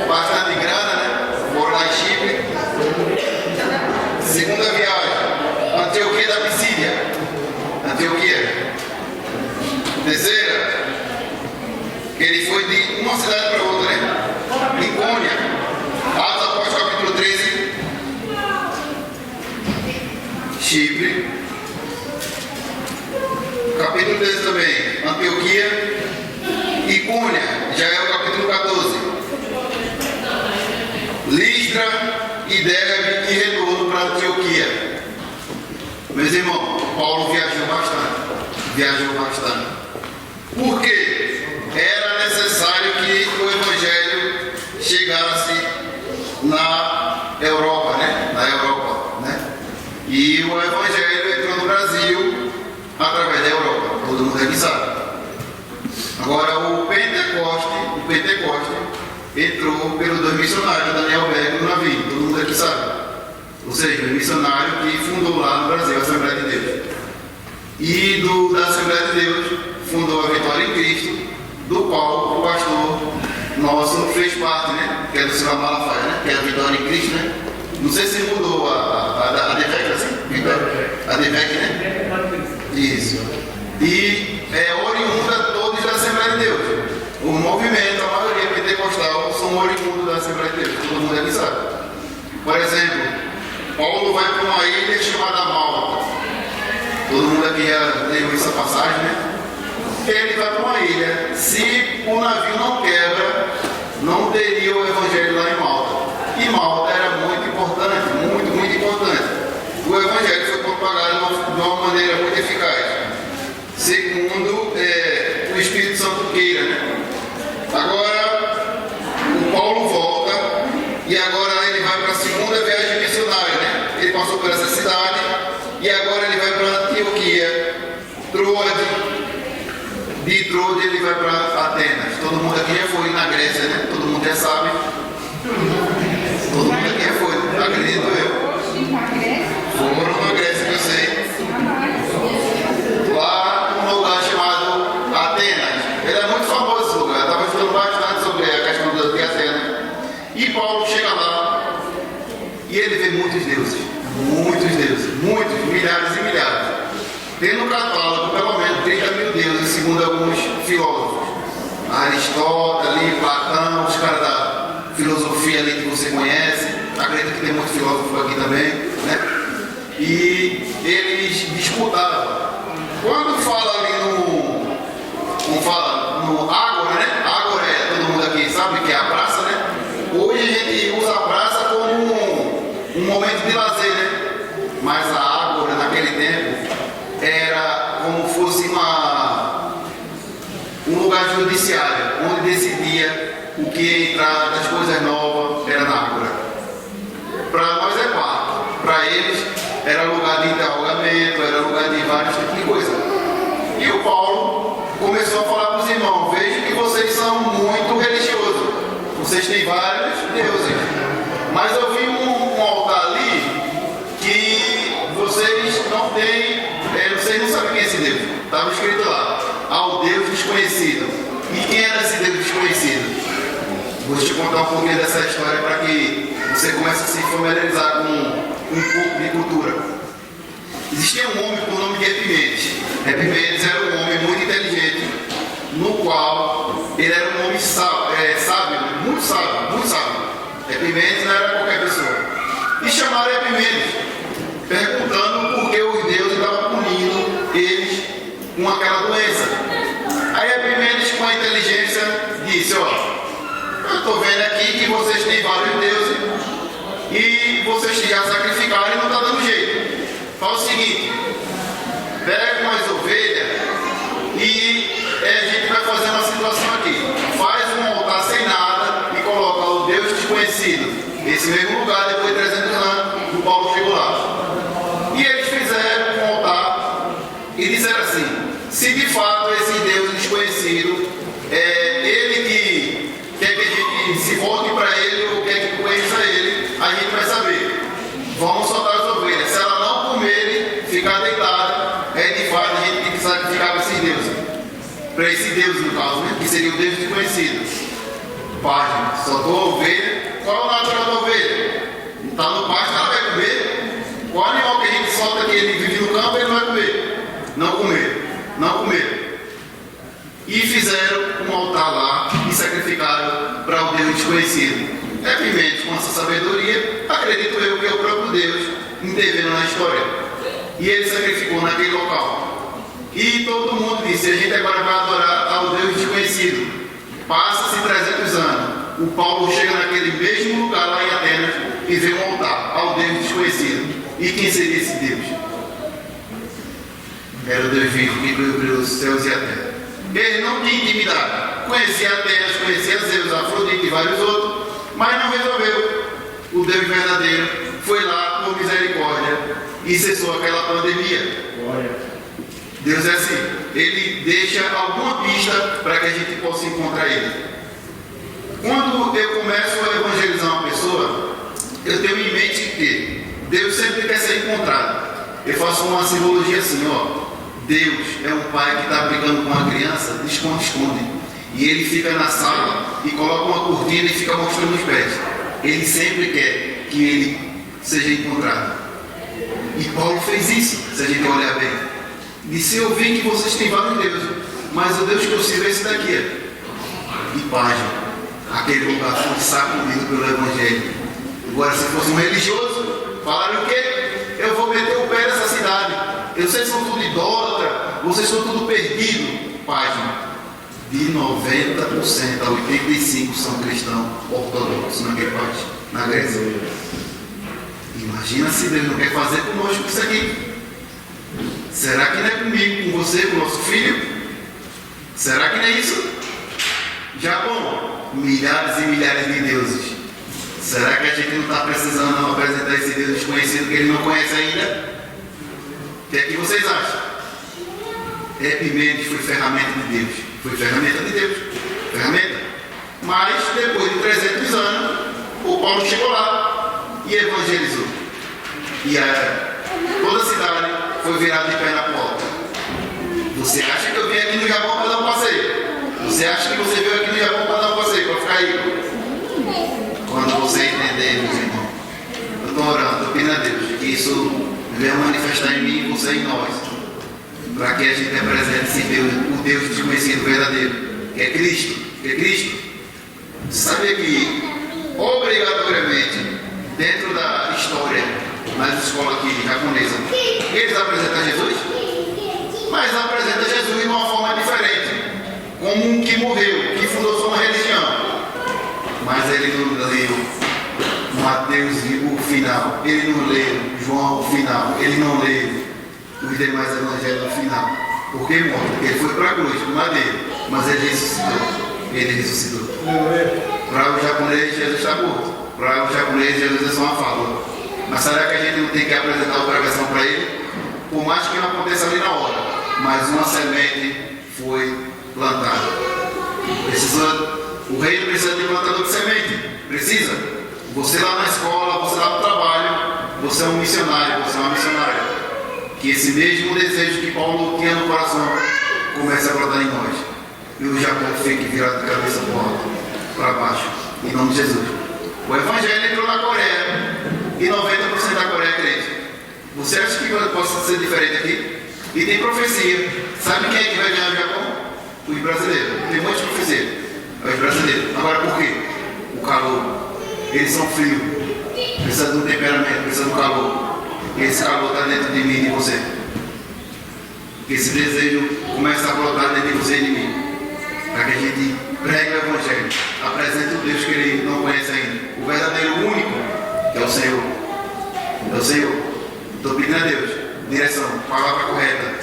Bastante grana, né? Foram lá em Chipre. Segunda viagem, Antioquia da Pisídia. Antioquia. Terceira, que ele foi de uma cidade para outra, né? Icônia. Atos Apóstolos, capítulo 13. Chipre. Capítulo 13 também, Antioquia. Icônia, já é o capítulo 14. Listra e Derbe e retorno para Antioquia. Meus irmãos, Paulo viajou bastante. Por quê? Era necessário que o Evangelho chegasse na Europa, né? E o Evangelho entrou no Brasil através da Europa. Todo mundo aqui sabe. Agora, o Pentecostes entrou pelos 2 missionários, Daniel Berg e o Navio, todo mundo aqui sabe. Ou seja, o missionário que fundou lá no Brasil a Assembleia de Deus. E da Assembleia de Deus fundou a Vitória em Cristo, do qual o pastor nosso fez parte, né? Que é do Silvio Malafaia, né? Que é a Vitória em Cristo, né? Não sei se mudou a DEVEC, assim? A DEVEC, né? Isso. E é oriunda todos da Assembleia de Deus. O movimento, a maioria pentecostal, são oriundos da Assembleia de Deus. Todo mundo aqui sabe. Por exemplo, Paulo vai para uma ilha chamada Malta. Todo mundo aqui já leu essa passagem, né? Ele vai para uma ilha. Se o navio não quebra, não teria o evangelho lá em Malta. E Malta era muito importante, muito importante. O evangelho foi propagado de uma maneira muito eficaz, segundo o Espírito Santo queira, né? Agora, o Paulo volta e agora ele vai para a segunda viagem missionária, né? Ele passou por essa cidade e agora ele vai para Antioquia, Troade. De Troade ele vai para Atenas. Todo mundo aqui já foi na Grécia, né? Todo mundo já sabe. Todo mundo aqui já foi, acredito eu. Foram na Grécia, que eu sei. Lá num lugar chamado Atenas. Ele é muito famoso esse lugar. Eu estava estudando bastante sobre a questão de Atenas. E Paulo chega lá e ele vê muitos deuses, muitos, milhares e milhares. Tem no catálogo pelo menos 30 mil deuses, segundo alguns filósofos. Aristóteles, Platão, os caras da filosofia ali que você conhece. Acredito que tem muito filósofo aqui também, né? E eles disputavam. Quando fala ali no Ágora, né? Ágora é, todo mundo aqui sabe que é a praça, né? Hoje a gente usa a praça como um momento de lazer, né? Mas a Ágora naquele tempo era como fosse um lugar judiciário, onde decidia o que ia entrar das coisas novas, era na Ágora. Para nós é quarto, para eles era lugar de interrogamento, era lugar de vários tipos de coisa. E o Paulo começou a falar para os irmãos: vejo que vocês são muito religiosos, vocês têm vários deuses, mas eu vi um altar ali que vocês não têm, vocês não sabem quem é esse Deus. Estava escrito lá: ao Deus desconhecido. E quem era esse Deus desconhecido? Vou te contar um pouquinho dessa história para que você comece a se familiarizar com um pouco de cultura. Existia um homem por nome de Epimedes. Epimedes era um homem muito inteligente, no qual ele era um homem sábio, muito sábio. Epimedes não era qualquer pessoa. E chamaram Epimedes, perguntando por que os deuses estavam punindo eles com aquela doença. Aí Epimedes, com a inteligência, disse: ó, eu estou vendo aqui que vocês têm vários deuses e vocês já sacrificaram e não está dando jeito. Fala o seguinte: pega umas ovelhas e a gente vai fazer uma situação aqui. Faz um altar sem nada e coloca o Deus desconhecido. Esse mesmo lugar, depois de 300 anos, o Paulo chegou lá. E eles fizeram um altar e disseram assim: se de fato esse Deus desconhecido é ele que quer que a gente se volte para ele ou quer que conheça ele, a gente vai saber. Vamos soltar as ovelhas. Se ela não comerem, ficar deitada, de fato a gente tem que sacrificar para esses deuses. Para esse Deus, no caso, né? Que seria o Deus desconhecido. Página, soltou a ovelha. Qual é o natural da ovelha? Está no pasto, ela vai comer. Qual animal que a gente solta que ele vive no campo, ele não vai comer? Não comer. E fizeram um altar lá e sacrificaram para o Deus desconhecido. Epimedes, com essa sabedoria, acredito eu que é o próprio Deus intervindo na história. E ele sacrificou naquele local. E todo mundo disse: a gente agora vai adorar ao Deus desconhecido. Passa-se 300 anos. O Paulo chega naquele mesmo lugar lá em Atenas e vê um altar ao Deus desconhecido. E quem seria esse Deus? Era o Deus vivo que criou os céus e a terra. Ele não tinha intimidade. Conhecia Atenas, conhecia Zeus, Afrodite e vários outros, mas não resolveu. O Deus verdadeiro foi lá por misericórdia e cessou aquela pandemia. Deus é assim, ele deixa alguma pista para que a gente possa encontrar ele. Quando eu começo a evangelizar uma pessoa, eu tenho em mente que Deus sempre quer ser encontrado. Eu faço uma simbologia assim, ó. Deus é um pai que está brincando com uma criança de esconde-esconde. E ele fica na sala e coloca uma cortina e fica mostrando os pés. Ele sempre quer que ele seja encontrado. E Paulo fez isso, se a gente olhar bem. Disse: eu vi que vocês têm vários deuses, mas o Deus que eu sirvo é esse daqui. E página, aquele lugar foi sacudido pelo Evangelho. Agora, se fosse um religioso, falaram o quê? Eu vou meter o pé nessa cidade. Vocês são tudo idólatra, vocês são tudo perdido. Página, de 90% a 85% são cristãos ortodoxos naquele país, na Grécia. Imagina se Deus não quer fazer conosco isso aqui. Será que não é comigo, com você, com o nosso filho? Será que não é isso? Japão, milhares e milhares de deuses. Será que a gente não está precisando apresentar esse Deus desconhecido que ele não conhece ainda? O que é que vocês acham? Epimedes foi ferramenta de Deus. Foi ferramenta de Deus. Ferramenta. Mas depois de 300 anos, o Paulo chegou lá e evangelizou. E toda a cidade foi virada de pé na porta. Você acha que eu vim aqui no Japão para dar um passeio? Você acha que você veio aqui no Japão para dar um passeio, para ficar aí? Quando você entender, meus irmãos, eu estou orando, estou pedindo a Deus que isso venha manifestar em mim e você em nós, para que a gente apresente esse Deus, o Deus desconhecido verdadeiro, que é Cristo. Que é Cristo. Você sabia que, obrigatoriamente, dentro da história, nas escolas aqui japonesas, eles apresentam Jesus? Mas apresentam Jesus de uma forma diferente, como um que morreu, que fundou sua religião. Mas ele não leu Mateus o final, ele não leu João o final, ele não leu os demais evangelhos no final. Por que morto? Porque ele foi para a cruz, no madeiro, mas ele ressuscitou. Ele ressuscitou. Para o japonês, Jesus está morto. Para o japonês, Jesus é só uma fábula. Mas será que a gente não tem que apresentar outra versão para ele? Por mais que não aconteça ali na hora, mas uma semente foi plantada. O reino precisa de plantador de semente. Precisa. Você lá na escola, você lá no trabalho, você é um missionário, você é uma missionária. Que esse mesmo desejo que Paulo tinha no coração comece a brotar em nós. E o Japão fique virado de cabeça para o alto, para baixo, em nome de Jesus. O Evangelho entrou na Coreia e 90% da Coreia é crente. Você acha que possa ser diferente aqui? E tem profecia. Sabe quem é que vai ganhar o Japão? Os brasileiros. Tem muitas profecias. Os brasileiros. Agora por quê? O calor. Eles são frios. Precisa de um temperamento, precisa de um calor. E esse calor está dentro de mim e de você. Esse desejo começa a brotar dentro de você e de mim. Para que a gente pregue o Evangelho. Apresente o Deus que ele não conhece ainda. O verdadeiro único, que é o Senhor. É o Senhor. Estou pedindo a Deus. Direção. Palavra correta.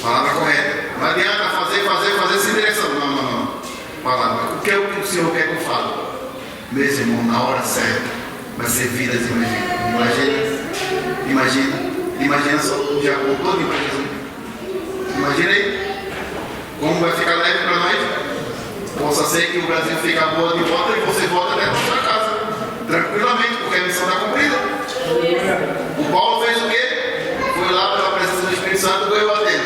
Palavra correta. Não adianta fazer sem direção. Não. Palavra. O que é o que o Senhor quer que eu fale? Meus irmãos, na hora certa, vai ser vidas e Imagina só o Japão todo para Jesus. Imagina aí. Como vai ficar leve para nós? Possa ser que o Brasil fique boa de volta e você volta até para sua casa. Tranquilamente, porque a missão está cumprida. O Paulo fez o quê? Foi lá pela presença do Espírito Santo, ganhou a Deus.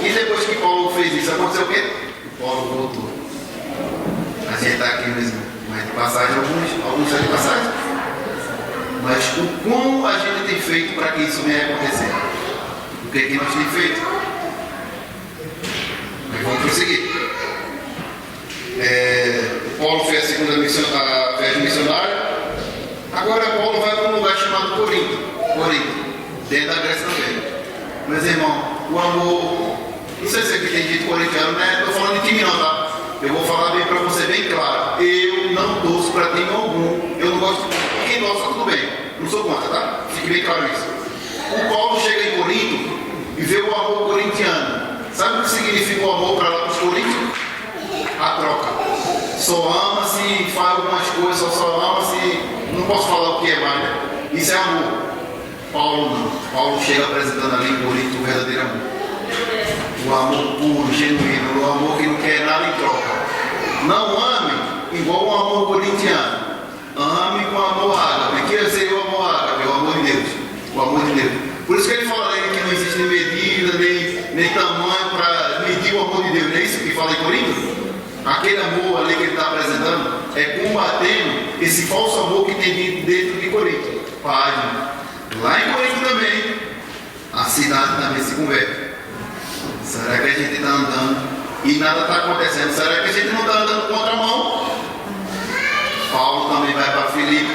E depois que Paulo fez isso, aconteceu o quê? O Paulo voltou. A gente está aqui mesmo. Mas de passagem, alguns estão de passagem. Mas o como a gente tem feito para que isso venha acontecer? O que é que nós temos feito? Mas vamos prosseguir. Paulo fez a segunda missão, a viagem missionária. Agora Paulo vai para um lugar chamado Corinto, dentro da Grécia também. Meus irmãos, o amor, não sei se aqui tem gente corintiana, né? Estou falando de time não, tá? Eu vou falar bem para você bem claro. Eu não torço para time algum. Eu não gosto de quem gosta, tudo bem. Não sou contra, tá? Fique bem claro isso. O Paulo chega em Corinto e vê o amor corintiano. Sabe o que significa o amor para lá para os coríntios? A troca. Só ama se faz algumas coisas, só ama se. Não posso falar o que é mais, né? Isso é amor. Paulo não. Paulo chega apresentando ali em Corinto o verdadeiro amor. O amor puro, genuíno, o amor que não quer nada em troca. Não ame Deus, não é isso que fala em Corinto? Aquele amor ali que ele está apresentando é combatendo esse falso amor que tem dentro de Corinto. Página. Lá em Corinto também, a cidade também se converte. Será que a gente está andando e nada está acontecendo? Será que a gente não está andando contra a mão? Paulo também vai para Filipe.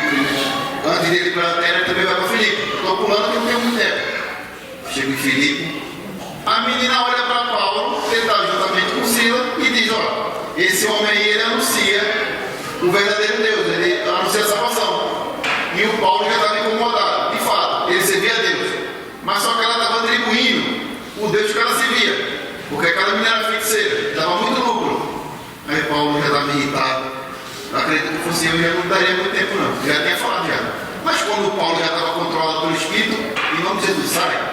Antes dele ir para a Antena, ele também vai para Filipe. Estou pulando que não tem muito tempo. Chego em Filipe. A menina olha para Paulo, ele está juntamente com Sila, e diz: ó, esse homem aí, ele anuncia o verdadeiro Deus, ele anuncia a salvação. E o Paulo já estava incomodado, de fato, ele servia a Deus. Mas só que ela estava atribuindo o Deus que ela servia, porque aquela menina era feiticeira, dava muito lucro. Aí Paulo já estava irritado. Acredito que fosse eu, já não daria muito tempo não, já tinha falado já. Mas quando o Paulo já estava controlado pelo Espírito, em nome de Jesus, sai,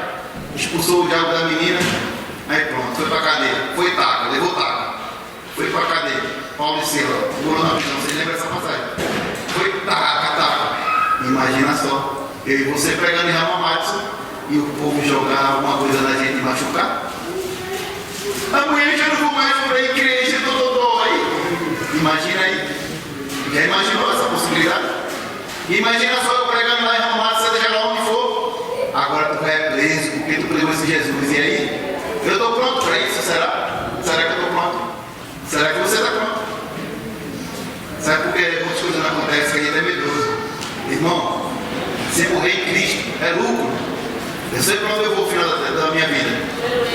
expulsou o diabo da menina, aí pronto, foi para a cadeia, foi taca, levou taca, foi para a cadeia. Paulo e Sila, segurou na visão, vocês lembram essa passagem? Foi taca. Imagina só, eu e você pregando em Ramamatsu e o povo jogar alguma coisa na gente e machucar. Amanhã já não vou mais para a igreja, aí. Imagina aí. Já imaginou essa possibilidade? Imagina só eu pregando lá em Ramamatsu, seja lá onde for. Agora tu vai preso porque tu pregou esse Jesus. E aí? Eu estou pronto para isso, será? Será que eu estou pronto? Será que você está pronto? Sabe por que muitas coisas não acontecem que a gente é medroso? Irmão, se morrer em Cristo é lucro. Eu sei para onde eu vou no final da minha vida.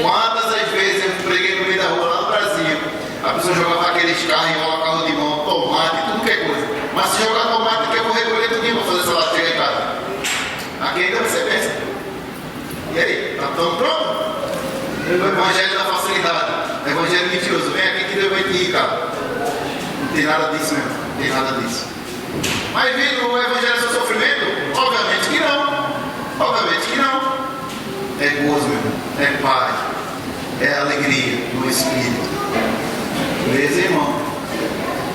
Quantas as vezes eu preguei no meio da rua lá no Brasil, a pessoa jogava aqueles carros, enrola carro de mão, tomate, tudo que é coisa. Mas se jogar tomate, que eu vou recolher tudo para fazer salada chegar em casa. Aqui ainda você pensa. E aí, estamos prontos? O evangelho da facilidade, o evangelho mentiroso. Vem aqui que Deus vai te irritar. Não tem nada disso mesmo, não tem nada disso. Mas vindo o evangelho do sofrimento? Obviamente que não. Obviamente que não. É gozo, meu irmão. É paz. É alegria no Espírito. Beleza, irmão?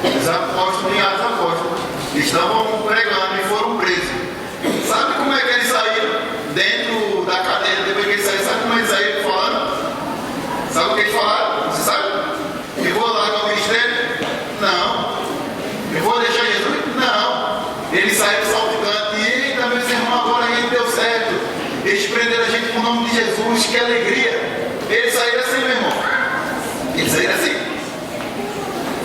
Os apóstolos e as apóstolos estavam pregando e foram presos. Sabe como é que eles saíram? Dentro da cadeia, depois que eles saíram, sabe como eles saíram falando? Sabe o que eles falaram? Você sabe? Eu vou largar o ministério? Não. Eu vou deixar Jesus? Não. Eles saíram saltitando. E eita, meus irmãos, agora a gente deu certo. Eles prenderam a gente com o nome de Jesus, que alegria. Eles saíram assim, meu irmão. Eles saíram assim.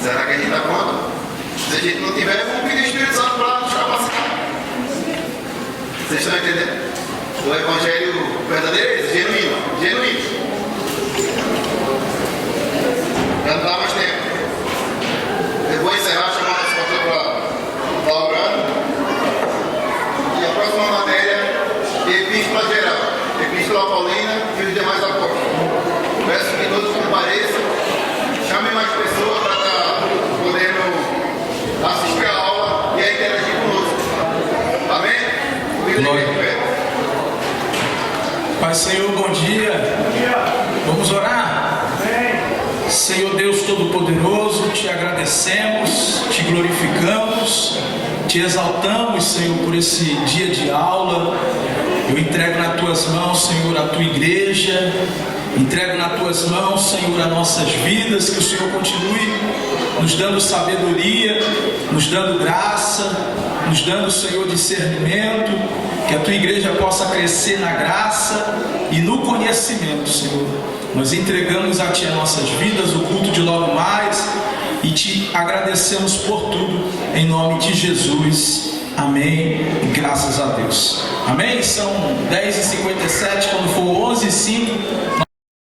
Será que a gente está pronto? Se a gente não tiver, vamos pedir o Espírito Santo para nos capacitar. Vocês estão entendendo? O evangelho verdadeiro é esse, genuíno. Já não dá mais tempo. Eu vou encerrar, chamar nosso pastor para orando. E a próxima matéria, Epístola Geral, Epístola Paulina e os demais apóstolos. Peço que todos compareçam, chamem mais pessoas para estar podendo assistir a aula e a interagir conosco. Amém? Glória. Pai Senhor, bom dia. Vamos orar? Senhor Deus Todo-Poderoso, te agradecemos, te glorificamos, te exaltamos, Senhor, por esse dia de aula. Eu entrego nas tuas mãos, Senhor, a tua igreja, entrego nas tuas mãos, Senhor, as nossas vidas, que o Senhor continue nos dando sabedoria, nos dando graça, nos dando, Senhor, discernimento, que a tua igreja possa crescer na graça e no conhecimento, Senhor. Nós entregamos a Ti as nossas vidas, o culto de logo mais, e Te agradecemos por tudo, em nome de Jesus. Amém. E graças a Deus. Amém? São 10h57, quando for 11h05,